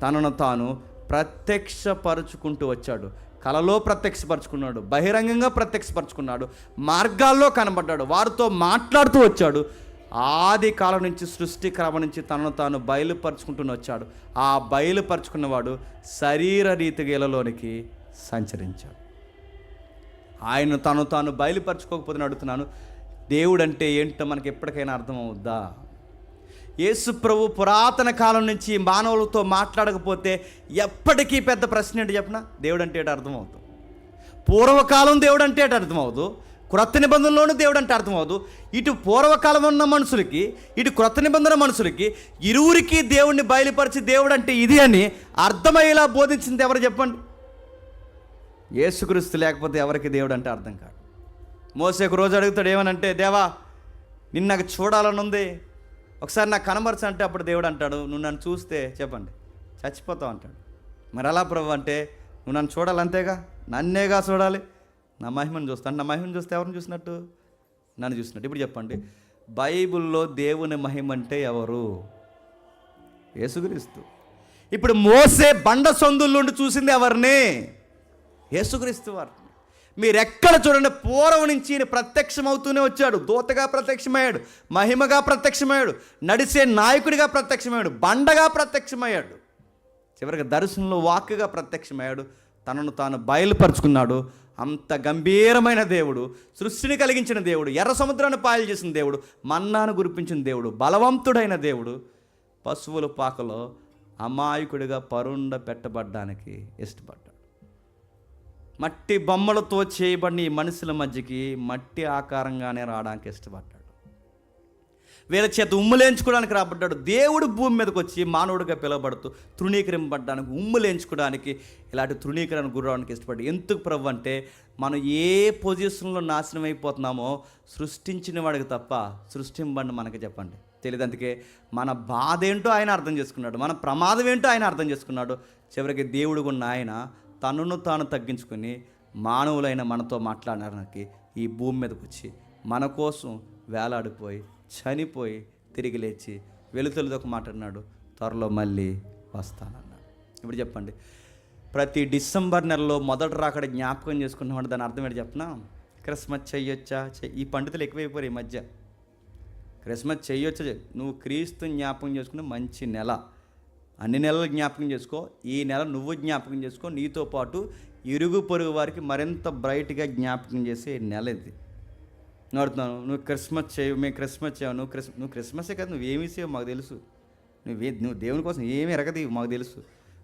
తనను తాను ప్రత్యక్షపరుచుకుంటూ వచ్చాడు. కలలో ప్రత్యక్షపరుచుకున్నాడు, బహిరంగంగా ప్రత్యక్షపరుచుకున్నాడు, మార్గాల్లో కనబడ్డాడు, వారితో మాట్లాడుతూ వచ్చాడు. ఆది కాలం నుంచి సృష్టి క్రమం నుంచి తనను తాను బయలుపరుచుకుంటూ వచ్చాడు. ఆ బయలుపరుచుకున్నవాడు శరీర రీతిగా ఇళ్ళలోనికి సంచరించాడు. ఆయన తను తాను బయలుపరచుకోకపోతే అడుగుతున్నాను, దేవుడు అంటే ఏంటో మనకి ఎప్పటికైనా అర్థమవుద్దా? యేసు ప్రభు పురాతన కాలం నుంచి మానవులతో మాట్లాడకపోతే ఎప్పటికీ పెద్ద ప్రశ్న ఏంటి చెప్పనా? దేవుడు అంటే ఏంటో అర్థమవుతుంది. పూర్వకాలం దేవుడు అంటే ఏంటో అర్థమవుదు, క్రొత్త నిబంధనలోనూ దేవుడు అంటే అర్థమవుదు. ఇటు పూర్వకాలం ఉన్న మనుషులకి, ఇటు క్రొత్త నిబంధన మనుషులకి ఇరువురికి దేవుడిని బయలుపరిచి దేవుడు అంటే ఇది అని అర్థమయ్యేలా బోధించింది ఎవరు చెప్పండి? యేసుక్రీస్తు లేకపోతే ఎవరికి దేవుడు అంటే అర్థం కాదు. మోసే ఒక రోజు అడుగుతాడు ఏమనంటే, దేవా నిన్ను నాకు చూడాలని ఉంది, ఒకసారి నాకు కనబరచు అంటే అప్పుడు దేవుడు అంటాడు, నువ్వు నన్ను చూస్తే చెప్పండి చచ్చిపోతావు అంటాడు. మరి అలా ప్రభు అంటే నువ్వు నన్ను చూడాలి అంతేగా, నన్నేగా చూడాలి, నా మహిమను చూస్తాను. నా మహిమను చూస్తే ఎవరిని చూసినట్టు? నన్ను చూసినట్టు. ఇప్పుడు చెప్పండి, బైబిల్లో దేవుని మహిమ అంటే ఎవరు? యేసుక్రీస్తు. ఇప్పుడు మోసే బండ సందుల్లోండి చూసింది ఎవరిని? యేసుక్రీస్తు వారిని. మీరు ఎక్కడ చూడండి, పూర్వం నుంచి ఈయన ప్రత్యక్షమవుతూనే వచ్చాడు. దూతగా ప్రత్యక్షమయ్యాడు, మహిమగా ప్రత్యక్షమయ్యాడు, నడిచే నాయకుడిగా ప్రత్యక్షమయ్యాడు, బండగా ప్రత్యక్షమయ్యాడు, చివరికి దర్శనంలో వాక్కుగా ప్రత్యక్షమయ్యాడు. తనను తాను బయలుపరుచుకున్నాడు. అంత గంభీరమైన దేవుడు, సృష్టిని కలిగించిన దేవుడు, ఎర్ర సముద్రాన్ని పాయలు చేసిన దేవుడు, మన్నాను కురిపించిన దేవుడు, బలవంతుడైన దేవుడు పశువుల పాకలో అమాయకుడిగా పరుండ పెట్టబడ్డానికి ఇష్టపడ్డాడు. మట్టి బొమ్మలతో చేయబడిన ఈ మనుషుల మధ్యకి మట్టి ఆకారంగానే రావడానికి ఇష్టపడ్డాడు. వీళ్ళ చేత ఉమ్ములేంచుకోవడానికి రాబడ్డాడు. దేవుడు భూమి మీదకి వచ్చి మానవుడిగా పిలువబడుతూ తృణీకరింపబడ్డానికి, ఉమ్ములేంచుకోవడానికి, ఇలాంటి తృణీకరణ గురవడానికి ఇష్టపడ్డాడు. ఎందుకు ప్రభు అంటే మనం ఏ పొజిషన్లో నాశనం అయిపోతున్నామో సృష్టించిన వాడికి తప్ప సృష్టింపండి మనకి చెప్పండి తెలియదు. అందుకే మన బాధ ఏంటో ఆయన అర్థం చేసుకున్నాడు, మన ప్రమాదం ఏంటో ఆయన అర్థం చేసుకున్నాడు. చివరికి దేవుడు ఉన్న ఆయన తనను తాను తగ్గించుకొని మానవులైన మనతో మాట్లాడడానికి ఈ భూమి మీదకి వచ్చి మన కోసం వేలాడిపోయి చనిపోయి తిరిగి లేచి వెలుతులతో మాట్లాడినాడు, త్వరలో మళ్ళీ వస్తానన్నాడు. ఇప్పుడు చెప్పండి, ప్రతి డిసెంబర్ నెలలో మొదటి రాకడ జ్ఞాపకం చేసుకున్నామంటే దాని అర్థం ఏంటి చెప్పనా? క్రిస్మస్ చెయ్యొచ్చా? ఈ పండితులు ఎక్కువైపోయారు ఈ మధ్య. క్రిస్మస్ చెయ్యొచ్చా? నువ్వు క్రీస్తు జ్ఞాపకం చేసుకునే మంచి నెల, అన్ని నెలలు జ్ఞాపకం చేసుకో, ఈ నెల నువ్వు జ్ఞాపకం చేసుకో, నీతో పాటు ఇరుగు పొరుగు వారికి మరింత బ్రైట్గా జ్ఞాపకం చేసే నెల ఇది. నేను అడుగుతున్నాను, నువ్వు క్రిస్మస్ చేయవు, మేము క్రిస్మస్ చేయవు, నువ్వు క్రిస్మసే కదా, నువ్వేమీ చేయవు మాకు తెలుసు, నువ్వు దేవుని కోసం ఏమీ ఎరగది మాకు తెలుసు.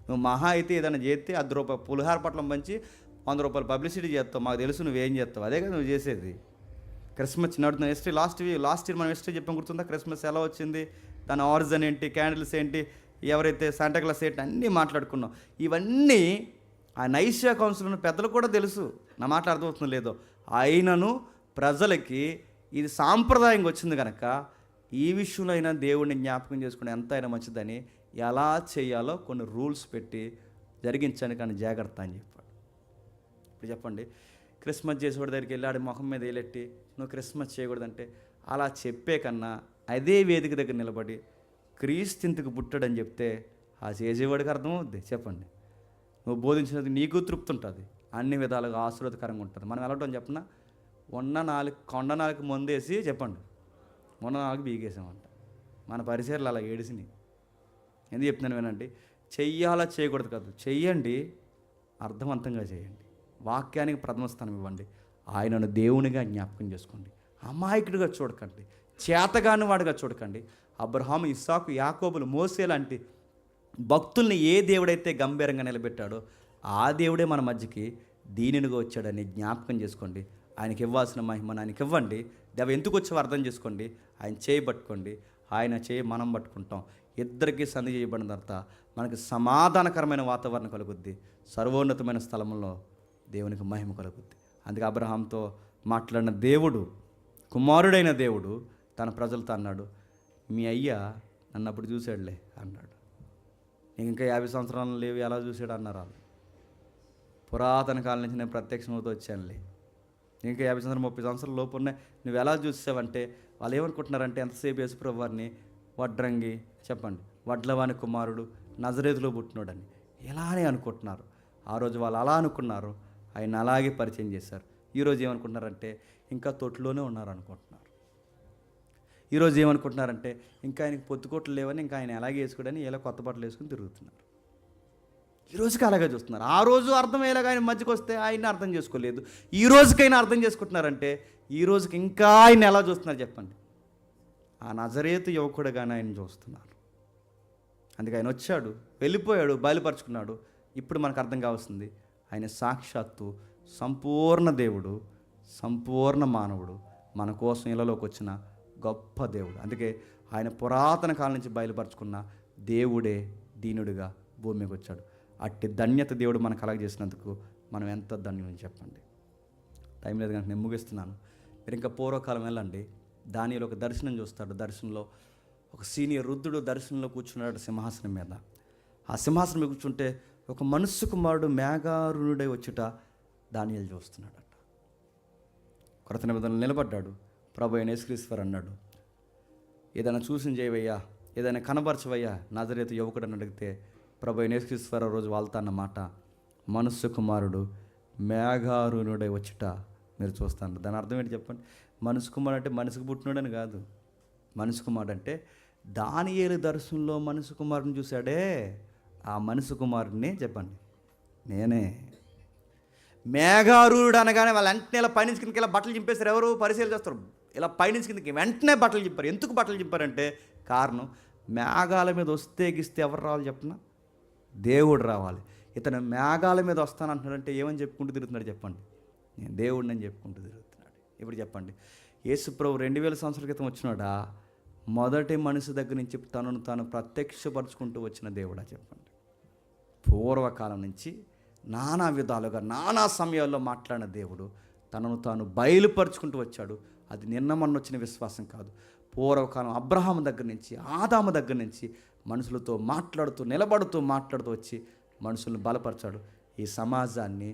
నువ్వు మహా అయితే ఏదైనా చేస్తే ₹10 పులిహార పట్లం పంచి ₹100 పబ్లిసిటీ చేస్తావు, మాకు తెలుసు నువ్వేం చేస్తావు, అదే కదా నువ్వు చేసేది. క్రిస్మస్ నడుతున్న లాస్ట్ ఇయర్ మనం హిస్టరీ చెప్పాం, గుర్తుందా? క్రిస్మస్ ఎలా వచ్చింది, దాని ఆరిజిన్ ఏంటి, క్యాండిల్స్ ఏంటి, ఎవరైతే శాంటాక్లాస్ ఏంటి అన్నీ మాట్లాడుకున్నాం. ఇవన్నీ ఆ నైషియా కౌన్సిల్ పెద్దలు కూడా తెలుసు, నా మాట అర్థమవుతుందో లేదో. అయినను ప్రజలకి ఇది సాంప్రదాయంగా వచ్చింది కనుక ఈ విషయంలో అయినా దేవుడిని జ్ఞాపకం చేసుకుని ఎంత అయినా మంచిదని ఎలా చేయాలో కొన్ని రూల్స్ పెట్టి జరిగించండి కానీ జాగ్రత్త అని చెప్పాడు. ఇప్పుడు చెప్పండి, క్రిస్మస్ చేసేవాడి దగ్గరికి వెళ్ళి ఆడి ముఖం మీద వేలెట్టి నువ్వు క్రిస్మస్ చేయకూడదంటే అలా చెప్పే కన్నా అదే వేదిక దగ్గర నిలబడి క్రీస్తు ఇంతకు పుట్టాడని చెప్తే ఆ చేసేవాడికి అర్థమవుద్ది. చెప్పండి, నువ్వు బోధించినది నీకు తృప్తి ఉంటుంది, అన్ని విధాలుగా ఆశీర్వాదకరంగా ఉంటుంది. మనం ఎలా ఉంటాం చెప్పిన, కొండ నాలుగు మందేసి చెప్పండి, మొన్న నాలుగు బీగేసామంట. మన పరిసరాలు అలా ఏడిసినాయి. ఎందుకు చెప్తున్నాను వినండి, చెయ్యాలా చేయకూడదు కాదు, చెయ్యండి, అర్థవంతంగా చేయండి, వాక్యానికి ప్రథమ స్థానం ఇవ్వండి, ఆయనను దేవునిగా జ్ఞాపకం చేసుకోండి, అమాయకుడిగా చూడకండి, చేతగాని వాడిగా చూడకండి. అబ్రహాము, ఇస్సాకు, యాకోబులు, మోసే లాంటి భక్తుల్ని ఏ దేవుడైతే గంభీరంగా నిలబెట్టాడో ఆ దేవుడే మన మధ్యకి దీనినిగా వచ్చాడని జ్ఞాపకం చేసుకోండి. ఆయనకి ఇవ్వాల్సిన మహిమను ఆయనకి ఇవ్వండి. దేవ ఎందుకు వచ్చావో అర్థం చేసుకోండి. ఆయన చేయి పట్టుకోండి, ఆయన చేయి మనం పట్టుకుంటాం. ఇద్దరికీ సంధి చేయబడిన తర్వాత మనకి సమాధానకరమైన వాతావరణం కలుగుద్ది. సర్వోన్నతమైన స్థలంలో దేవునికి మహిమ కలుగుద్ది. అందుకే అబ్రహాంతో మాట్లాడిన దేవుడు, కుమారుడైన దేవుడు తన ప్రజలతో అన్నాడు, మీ అయ్య నన్ను అప్పుడు చూశాడులే అన్నాడు. నీకు ఇంకా 50 సంవత్సరాలు లేవు, ఎలా చూశాడు అన్నారు వాళ్ళు. పురాతన కాలం నుంచి నేను ప్రత్యక్షమవుతూ వచ్చానులే, ఇంకా 50 సంవత్సరాలు 30 సంవత్సరాల లోపు ఉన్నాయి, నువ్వు ఎలా చూసావంటే వాళ్ళు ఏమనుకుంటున్నారంటే ఎంతసేపు యేసుప్రభు వారిని వడ్రంగి, చెప్పండి, వడ్లవాని కుమారుడు, నజరేతులో పుట్టినోడని ఇలానే అనుకుంటున్నారు. ఆ రోజు వాళ్ళు అలా అనుకున్నారు, ఆయన అలాగే పరిచయం చేశారు. ఈరోజు ఏమనుకుంటున్నారంటే ఇంకా తొట్టులోనే ఉన్నారు అనుకుంటున్నారు. ఈరోజు ఏమనుకుంటున్నారంటే ఇంకా ఆయనకి పొత్తుకోట్లు లేవని ఇంకా ఆయన ఎలాగే వేసుకోడని ఇలా కొత్త బట్టలు వేసుకుని తిరుగుతున్నారు. ఈ రోజుకి అలాగే చూస్తున్నారు. ఆ రోజు అర్థమయ్యేలాగా ఆయన మధ్యకి వస్తే ఆయన్ని అర్థం చేసుకోలేదు. ఈ రోజుకైనా అర్థం చేసుకుంటున్నారంటే ఈ రోజుకి ఇంకా ఆయన ఎలా చూస్తున్నారు చెప్పండి, ఆ నజరేతు యువకుడుగానే ఆయన చూస్తున్నారు. అందుకే ఆయన వచ్చాడు, వెళ్ళిపోయాడు, బయలుపరుచుకున్నాడు. ఇప్పుడు మనకు అర్థం కావాల్సింది, ఆయన సాక్షాత్తు సంపూర్ణ దేవుడు, సంపూర్ణ మానవుడు, మన కోసం ఇళ్ళలోకి వచ్చిన గొప్ప దేవుడు. అందుకే ఆయన పురాతన కాలం నుంచి బయలుపరుచుకున్న దేవుడే దీనుడిగా భూమికి వచ్చాడు. అట్టి ధన్యత దేవుడు మనకు కలగజేసినందుకు మనం ఎంత ధన్యం చెప్పండి. టైం లేదు కనుక నేను ముగిస్తున్నాను. మీరు ఇంకా పూర్వకాలం వెళ్ళండి, దానిలో ఒక దర్శనం చూస్తాడు. దర్శనంలో ఒక సీనియర్ వృద్ధుడు దర్శనంలో కూర్చున్నాడు సింహాసనం మీద. ఆ సింహాసనం మీద కూర్చుంటే ఒక మనుష్య కుమారుడు మేఘారుణుడై వచ్చుట దానియేలు చూస్తున్నాడట. కొరత నిబంధనలు నిలబడ్డాడు. ప్రభు అయిన యేసుక్రీస్తు అన్నాడు, ఏదైనా చూసిన చేయవయ్యా, ఏదైనా కనబరచవయ్యా నజరేతు యువకుడు అని అడిగితే ప్రభు అయిన యేసుక్రీస్తు రోజు వాళ్తా అన్నమాట, మనుష్య కుమారుడు మేఘారుణుడై వచ్చుట మీరు చూస్తాను. దాని అర్థం ఏంటి చెప్పండి? మనుష్య కుమారుడు అంటే మనిషికి పుట్టినాడని కాదు. మనుష్య కుమారుడు అంటే దానియేలు దర్శనంలో మనుష్య కుమారుని చూశాడే, ఆ మనుష్య కుమారుడిని చెప్పండి నేనే. మేఘారుడు అనగానే వాళ్ళు వెంటనే ఇలా పైనుంచి కిందకి ఇలా బట్టలు చింపేస్తారు. ఎవరు పరిశీలన చేస్తారు, ఇలా పైనుంచి కిందకి వెంటనే బట్టలు చింపారు. ఎందుకు బట్టలు చింపారంటే కారణం, మేఘాల మీద వస్తే గిస్తే ఎవరు రావాలి చెప్పిన? దేవుడు రావాలి. ఇతను మేఘాల మీద వస్తానంటున్నాడంటే ఏమని చెప్పుకుంటూ తిరుగుతున్నాడు చెప్పండి? నేను దేవుడిని అని చెప్పుకుంటూ తిరుగుతున్నాడు. ఇప్పుడు చెప్పండి, యేసుప్రభు 2000 సంవత్సరాల క్రితం వచ్చినాడా, మొదటి మనిషి దగ్గర నుంచి తనను తాను ప్రత్యక్షపరుచుకుంటూ వచ్చిన దేవుడా చెప్పండి? పూర్వకాలం నుంచి నానా విధాలుగా నానా సమయాల్లో మాట్లాడిన దేవుడు తనను తాను బయలుపరుచుకుంటూ వచ్చాడు. అది నిన్న మొన్న వచ్చిన విశ్వాసం కాదు. పూర్వకాలం అబ్రహాము దగ్గర నుంచి, ఆదాము దగ్గర నుంచి మనుషులతో మాట్లాడుతూ మాట్లాడుతూ వచ్చి మనుషులను బలపరచాడు. ఈ సమాజాన్ని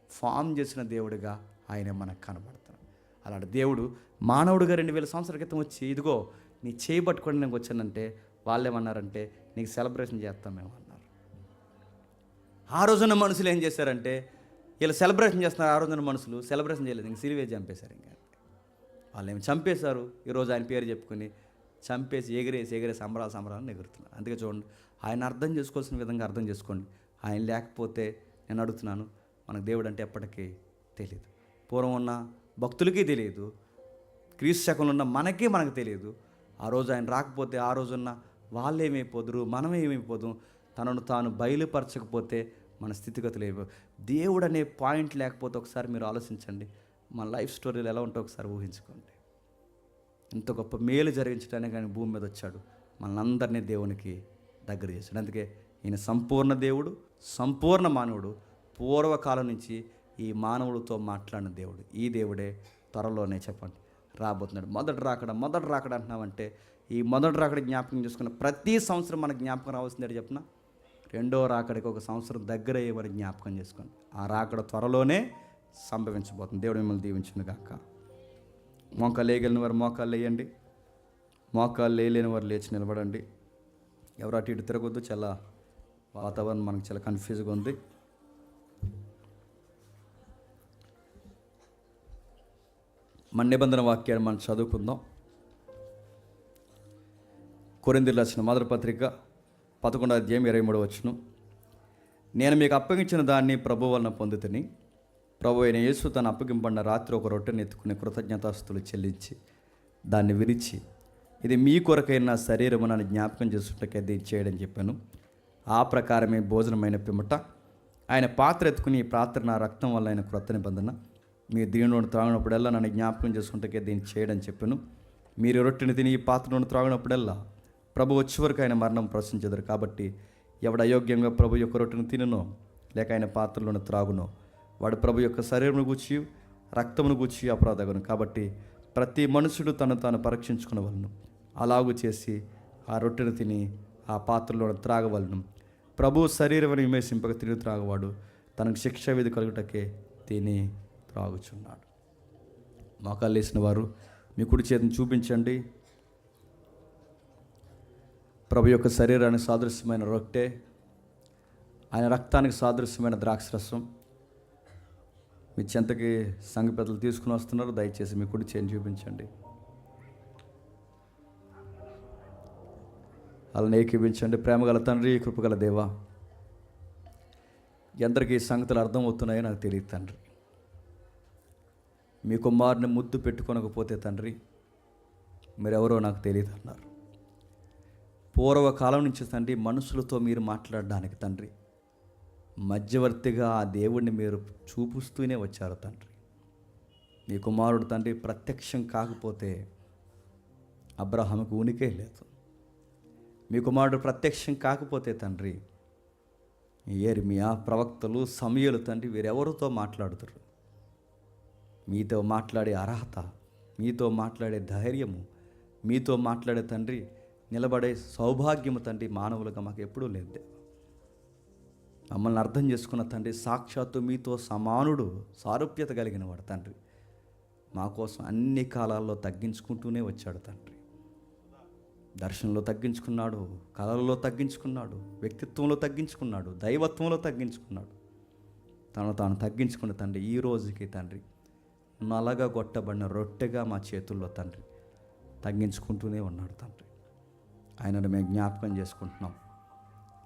ఫామ్ చేసిన దేవుడిగా ఆయన మనకు కనబడుతున్నాడు. అలాంటి దేవుడు మానవుడిగా 2000 సంవత్సరాల క్రితం వచ్చి ఇదిగో నీ చేయి పట్టుకొని నేను వచ్చానంటే వాళ్ళు ఏమన్నారంటే నీకు సెలబ్రేషన్ చేస్తాం మేము అన్నారు. ఆ రోజున మనుషులు ఏం చేశారంటే వీళ్ళు సెలబ్రేషన్ చేస్తున్నారు, ఆ రోజున మనుషులు సెలబ్రేషన్ చేయలేదు, ఇంక సిలువే చంపేశారు. ఇంకా వాళ్ళు ఏమి చంపేశారు, ఈరోజు ఆయన పేరు చెప్పుకొని చంపేసి ఎగిరేసి సంబరాలు ఎగురుతున్నారు. అందుకే చూడండి, ఆయన అర్థం చేసుకోవాల్సిన విధంగా అర్థం చేసుకోండి. ఆయన లేకపోతే నేను అడుగుతున్నాను, మనకు దేవుడు అంటే ఎప్పటికీ తెలియదు. పూర్వం ఉన్న భక్తులకి తెలియదు, క్రీస్తు శకంలో ఉన్న మనకు తెలియదు. ఆ రోజు ఆయన రాకపోతే ఆ రోజున్న వాళ్ళు ఏమైపోదురు, మనం ఏమైపోదు. తనను తాను బయలుపరచకపోతే మన స్థితిగతులు ఏమో. దేవుడు అనే పాయింట్ లేకపోతే ఒకసారి మీరు ఆలోచించండి, మన లైఫ్ స్టోరీలు ఎలా ఉంటే ఒకసారి ఊహించుకోండి. ఇంత గొప్ప మేలు జరిగించడానికి ఆయన భూమి మీద వచ్చాడు, మనందరినీ దేవునికి దగ్గర చేశాడు. అందుకే ఈయన సంపూర్ణ దేవుడు, సంపూర్ణ మానవుడు, పూర్వకాలం నుంచి ఈ మానవుడితో మాట్లాడిన దేవుడు. ఈ దేవుడే త్వరలోనే చెప్పండి రాబోతున్నాడు. మొదటి రాకడ అంటున్నామంటే ఈ మొదటి రాకడ జ్ఞాపకం చేసుకున్న ప్రతి సంవత్సరం మనకు జ్ఞాపకం రావాల్సిందే చెప్పిన, రెండో రాకడికి ఒక సంవత్సరం దగ్గర అయ్యేవారు జ్ఞాపకం చేసుకోండి. ఆ రాకడ త్వరలోనే సంభవించబోతుంది. దేవుడు మిమ్మల్ని దీవించును గాక. మోకాలు వేయగలిగిన వారు మోకాలు వేయండి, మోకాలు వేయలేని వారు లేచి నిలబడండి. ఎవరు అటు ఇటు తిరగొద్దు, చాలా వాతావరణం మనకు చాలా కన్ఫ్యూజ్గా ఉంది. మన నిబంధన వాక్యాన్ని మనం చదువుకుందాం. కొరింథీయులకు రాసిన మొదటి పత్రిక 11వ అధ్యాయం 23వ వచనం. నేను మీకు అప్పగించిన దాన్ని ప్రభు వలన పొందుతని, ప్రభు అయిన యేసు తను అప్పగింపబడిన రాత్రి ఒక రొట్టెని ఎత్తుకుని కృతజ్ఞతాస్తుతులు చెల్లించి దాన్ని విరిచి, ఇది మీ కొరకైన శరీరము నన్ను జ్ఞాపకం చేసుకుంటే దీన్ని చేయడని చెప్పాను. ఆ ప్రకారమే భోజనమైన పిమ్మట ఆయన పాత్ర ఎత్తుకుని, ఈ పాత్ర నా రక్తం వల్ల ఆయన క్రొత్త నిబంధన, మీరు దీనిలో త్రాగినప్పుడల్లా నన్ను జ్ఞాపకం చేసుకుంటే దీన్ని చేయడని చెప్పాను. మీరు రొట్టెని తిని ఈ పాత్రను త్రాగినప్పుడల్లా ప్రభు వచ్చే వరకు ఆయన మరణం ప్రశ్నించదురు. కాబట్టి ఎవడు అయోగ్యంగా ప్రభు యొక్క రొట్టెను తిననో లేక ఆయన పాత్రలోని త్రాగునో వాడు ప్రభు యొక్క శరీరమును గూర్చి రక్తమును గూర్చి అపరాధగును. కాబట్టి ప్రతి మనుషుడు తను తాను పరీక్షించుకునవలను, అలాగూ చేసి ఆ రొట్టెను తిని ఆ పాత్రలో త్రాగవలను. ప్రభు శరీరమును విమేసింపక తిని త్రాగవాడు తనకు శిక్ష విధి కలుగుటకే తిని త్రాగుచున్నాడు. మోకాలు వేసిన వారు మీ కుడి చేతిని చూపించండి. ప్రభు యొక్క శరీరానికి సాదృశ్యమైన రొట్టె, ఆయన రక్తానికి సాదృశ్యమైన ద్రాక్షరసం మీ చెంతకి సంఘ పెద్దలు తీసుకుని వస్తున్నారు. దయచేసి మీ కుడి చేతిని చూపించండి. అలా ఏకీభించండి. ప్రేమగల తండ్రి, కృపగల దేవా, ఎందరికీ ఈ సంగతులు అర్థమవుతున్నాయో నాకు తెలియదు తండ్రి. మీ కుమారుని ముద్దు పెట్టుకొనకపోతే తండ్రి మీరెవరో నాకు తెలియదు అన్నారు. పూర్వకాలం నుంచి తండ్రి మనుషులతో మీరు మాట్లాడడానికి తండ్రి మధ్యవర్తిగా ఆ దేవుడిని మీరు చూపిస్తూనే వచ్చారు తండ్రి. మీ కుమారుడు తండ్రి ప్రత్యక్షం కాకపోతే అబ్రహాముకు ఉనికే లేదు. మీ కుమారుడు ప్రత్యక్షం కాకపోతే తండ్రి యిర్మీయా, ప్రవక్తలు, సమూయేలు తండ్రి వీరెవరితో మాట్లాడుతారు? మీతో మాట్లాడే అర్హత, మీతో మాట్లాడే ధైర్యము, మీతో మాట్లాడే తండ్రి నిలబడే సౌభాగ్యము తండ్రి మానవులుగా మాకు ఎప్పుడూ లేదు. మమ్మల్ని అర్థం చేసుకున్న తండ్రి సాక్షాత్తు మీతో సమానుడు, సారూప్యత కలిగిన వాడు తండ్రి. మా కోసం అన్ని కాలాల్లో తగ్గించుకుంటూనే వచ్చాడు తండ్రి. దర్శనంలో తగ్గించుకున్నాడు, కళల్లో తగ్గించుకున్నాడు, వ్యక్తిత్వంలో తగ్గించుకున్నాడు, దైవత్వంలో తగ్గించుకున్నాడు. తను తాను తగ్గించుకున్న తండ్రి ఈ రోజుకి తండ్రి నలగా కొట్టబడిన రొట్టెగా మా చేతుల్లో తండ్రి తగ్గించుకుంటూనే ఉన్నాడు తండ్రి. ఆయనను మేము జ్ఞాపకం చేసుకుంటున్నాం.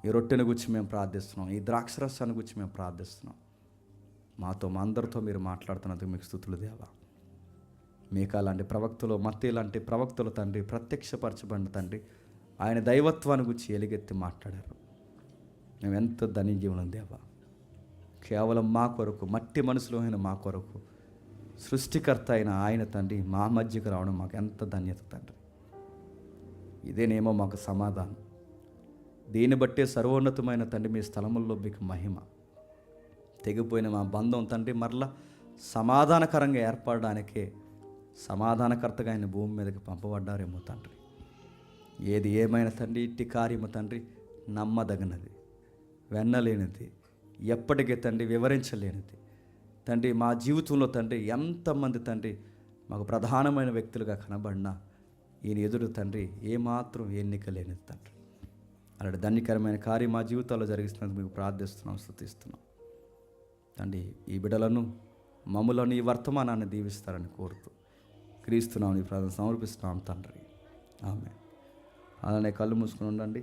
ఈ రొట్టెను గురించి మేము ప్రార్థిస్తున్నాం, ఈ ద్రాక్షరసాన్ని గురించి మేము ప్రార్థిస్తున్నాం. మాతో మా అందరితో మీరు మాట్లాడుతున్నందుకు మీకు స్తుతులు దేవా. మీకా లాంటి ప్రవక్తలు, మత్తయి లాంటి ప్రవక్తలు తండ్రి ప్రత్యక్షపరచబడిన తండ్రి ఆయన దైవత్వాన్ని గురించి ఎలుగెత్తి మాట్లాడారు. మేము ఎంత ధన్యజీవులం దేవా. కేవలం మా కొరకు, మట్టి మనసులో అయిన మా కొరకు సృష్టికర్త అయిన ఆయన తండ్రి మా మధ్యకు రావడం మాకు ఎంత ధన్యత తండ్రి. ఇదేనేమో మాకు సమాధానం. దీన్ని బట్టే సర్వోన్నతమైన తండ్రి మీ స్థలముల్లో మీకు మహిమ. తెగిపోయిన మా బంధం తండ్రి మరలా సమాధానకరంగా ఏర్పడడానికే సమాధానకర్తగా ఆయన భూమి మీదకి పంపబడ్డారేమో తండ్రి. ఏది ఏమైనా తండ్రి ఇట్టి కార్యము తండ్రి నమ్మదగినది, వెన్నలేనిది, ఎప్పటికీ తండ్రి వివరించలేనిది తండ్రి. మా జీవితంలో తండ్రి ఎంతమంది తండ్రి మాకు ప్రధానమైన వ్యక్తులుగా కనబడినా ఈయన ఎదురు తండ్రి ఏమాత్రం ఎన్నిక లేనిది తండ్రి. అలాంటి ధన్యకరమైన కార్యం మా జీవితాల్లో జరిగిస్తున్నందుకు మీకు ప్రార్థిస్తున్నాం, స్తుతిస్తున్నాం తండ్రి. ఈ బిడ్డలను మమ్ములను ఈ వర్తమానాన్ని దీవిస్తారని కోరుతూ క్రీస్తున్నాం ఈ ప్రార్థన సమర్పిస్తున్నాం తండ్రి. ఆమేన్. అలానే కళ్ళు మూసుకుని ఉండండి.